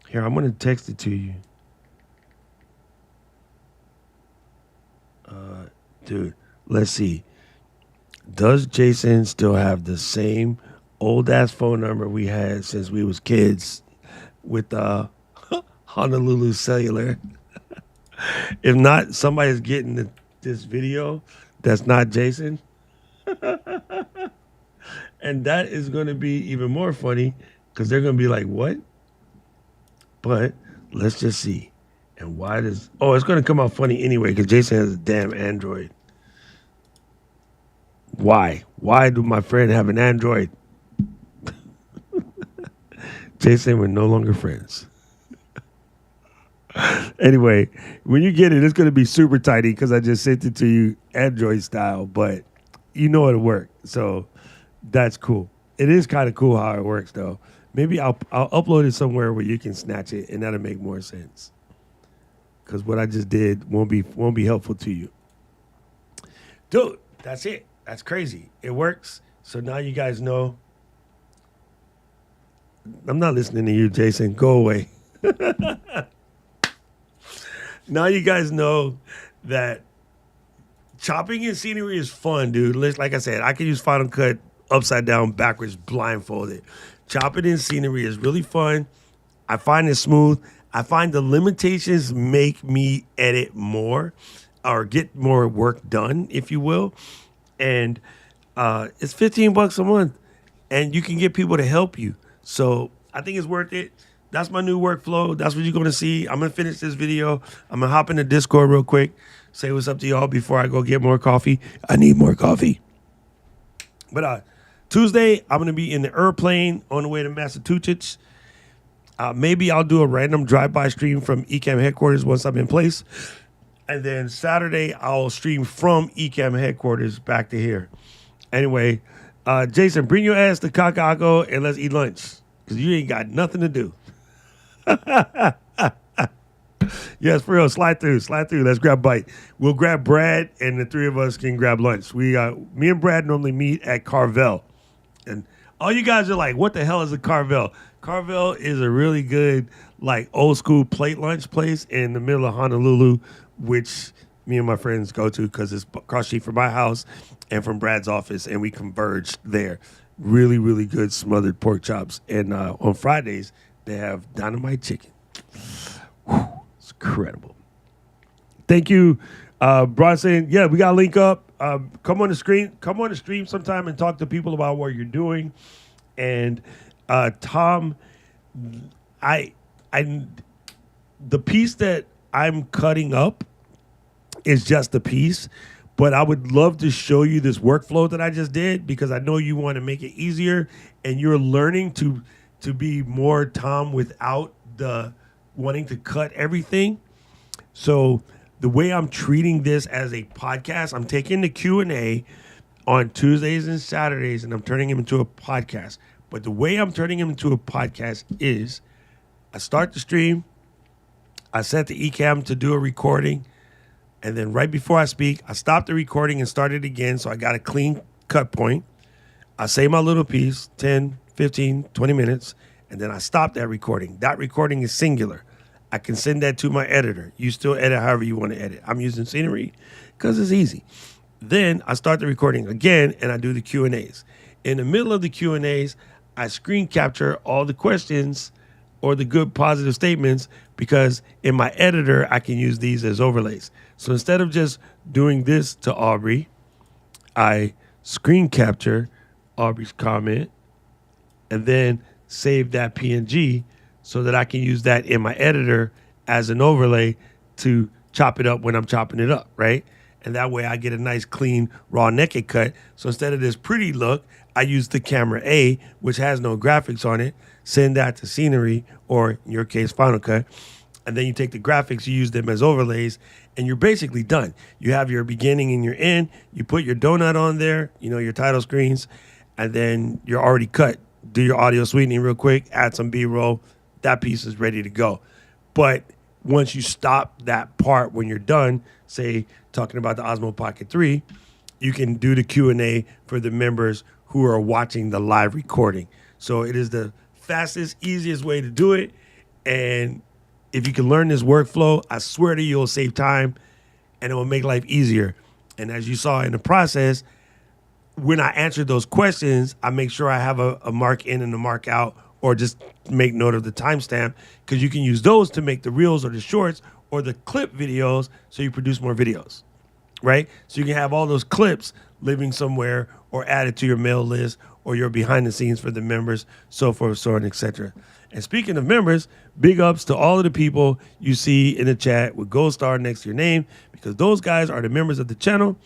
Here, I'm going to text it to you. Dude, let's see. Does Jason still have the same old ass phone number we had since we was kids with Honolulu Cellular? If not, somebody's getting this video that's not Jason. And that is going to be even more funny because they're going to be like, what? But let's just see. And why does... Oh, it's going to come out funny anyway because Jason has a damn Android. Why? Why do my friend have an Android? Jason, we're no longer friends. Anyway, when you get it, it's going to be super tiny because I just sent it to you Android style, but you know it'll work. So that's cool. It is kind of cool how it works, though. Maybe I'll upload it somewhere where you can snatch it, and that'll make more sense. Because what I just did won't be helpful to you. Dude, that's it. That's crazy. It works. So now you guys know. I'm not listening to you, Jason. Go away. Now you guys know that chopping in scenery is fun, dude. Like I said, I can use Final Cut upside down, backwards, blindfolded. Chopping in scenery is really fun. I find it smooth. I find the limitations make me edit more or get more work done, if you will. And it's $15 a month, and you can get people to help you. So I think it's worth it. That's my new workflow. That's what you're going to see. I'm going to finish this video. I'm going to hop into Discord real quick, say what's up to y'all before I go get more coffee. I need more coffee. But Tuesday, I'm going to be in the airplane on the way to Massachusetts. Maybe I'll do a random drive-by stream from Ecamm headquarters once I'm in place. And then Saturday, I'll stream from Ecamm headquarters back to here. Anyway, Jason, bring your ass to Kakaako and let's eat lunch because you ain't got nothing to do. Yes, for real. Slide through. Let's grab a bite. We'll grab Brad, and the three of us can grab lunch. Me and Brad normally meet at Carvel. And all you guys are like, what the hell is a Carvel? Carvel is a really good, like, old school plate lunch place in the middle of Honolulu, which me and my friends go to because it's across the street from my house and from Brad's office, and we converged there. Really, really good smothered pork chops. And on Fridays, they have dynamite chicken. Whew, it's incredible. Thank you, Bronson. Yeah, we got to link up. Come on the stream sometime and talk to people about what you're doing. And Tom, the piece that I'm cutting up is just a piece, but I would love to show you this workflow that I just did because I know you want to make it easier and you're learning to be more Tom without the wanting to cut everything. So the way I'm treating this as a podcast, I'm taking the Q&A on Tuesdays and Saturdays and I'm turning them into a podcast. But the way I'm turning them into a podcast is I start the stream, I set the Ecamm to do a recording, and then right before I speak, I stop the recording and start it again so I got a clean cut point. I say my little piece, 10, 15, 20 minutes, and then I stop that recording. That recording is singular. I can send that to my editor. You still edit however you want to edit. I'm using Scenery because it's easy. Then I start the recording again, and I do the Q&As. In the middle of the Q&As, I screen capture all the questions or the good positive statements because in my editor, I can use these as overlays. So instead of just doing this to Aubrey, I screen capture Aubrey's comment and then save that PNG so that I can use that in my editor as an overlay to chop it up when I'm chopping it up, right? and that way I get a nice, clean, raw naked cut. So instead of this pretty look, I use the camera A, which has no graphics on it, send that to scenery, or in your case, Final Cut, and then you take the graphics, you use them as overlays, and you're basically done. You have your beginning and your end, you put your donut on there, your title screens, and then you're already cut. Do your audio sweetening real quick, add some B-roll, that piece is ready to go. But once you stop that part when you're done, say talking about the Osmo Pocket 3, you can do the Q&A for the members who are watching the live recording. So it is the fastest, easiest way to do it. And if you can learn this workflow, I swear to you, you'll save time and it will make life easier. And as you saw in the process, when I answer those questions, I make sure I have a mark in and a mark out, or just make note of the timestamp, because you can use those to make the reels or the shorts or the clip videos so you produce more videos, right? So you can have all those clips living somewhere or added to your mail list or your behind the scenes for the members, so forth, so on, etc. And speaking of members, big ups to all of the people you see in the chat with gold star next to your name, because those guys are the members of the channel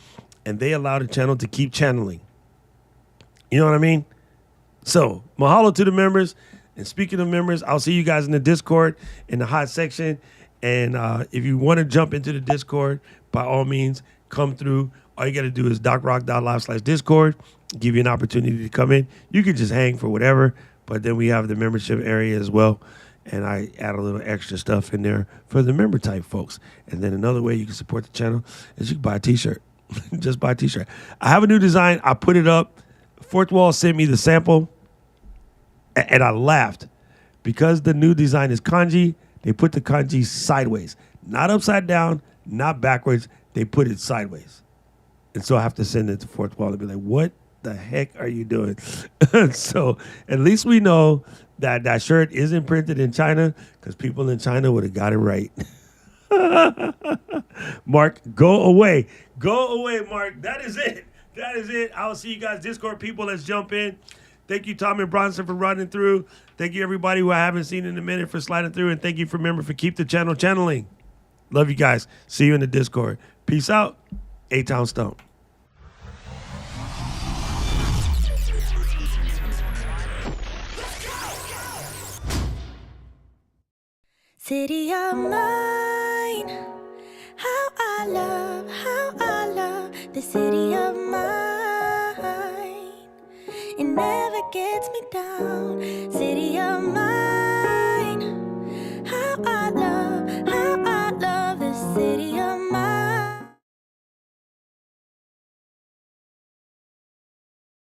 and they allow the channel to keep channeling. You know what I mean? So mahalo to the members. And speaking of members, I'll see you guys in the Discord in the hot section. And if you want to jump into the Discord, by all means, come through. All you got to do is docrock.live/Discord, give you an opportunity to come in. You can just hang for whatever, but then we have the membership area as well. And I add a little extra stuff in there for the member type folks. And then another way you can support the channel is you can buy a t-shirt. Just buy a t-shirt. I have a new design. I put it up. Fourth Wall sent me the sample, and I laughed because the new design is kanji. They put the kanji sideways, not upside down, not backwards. They put it sideways. And so I have to send it to Fourth Wall and be like, what the heck are you doing? So at least we know that that shirt isn't printed in China, because people in China would have got it right. Mark, go away. Go away, Mark. That is it. That is it. I'll see you guys. Discord people, let's jump in. Thank you, Tommy Bronson, for running through. Thank you, everybody who I haven't seen in a minute, for sliding through. And thank you, remember, for keep the channel channeling. Love you guys. See you in the Discord. Peace out. A-Town Stone. City of mine, how I love the city of mine. It never gets me down,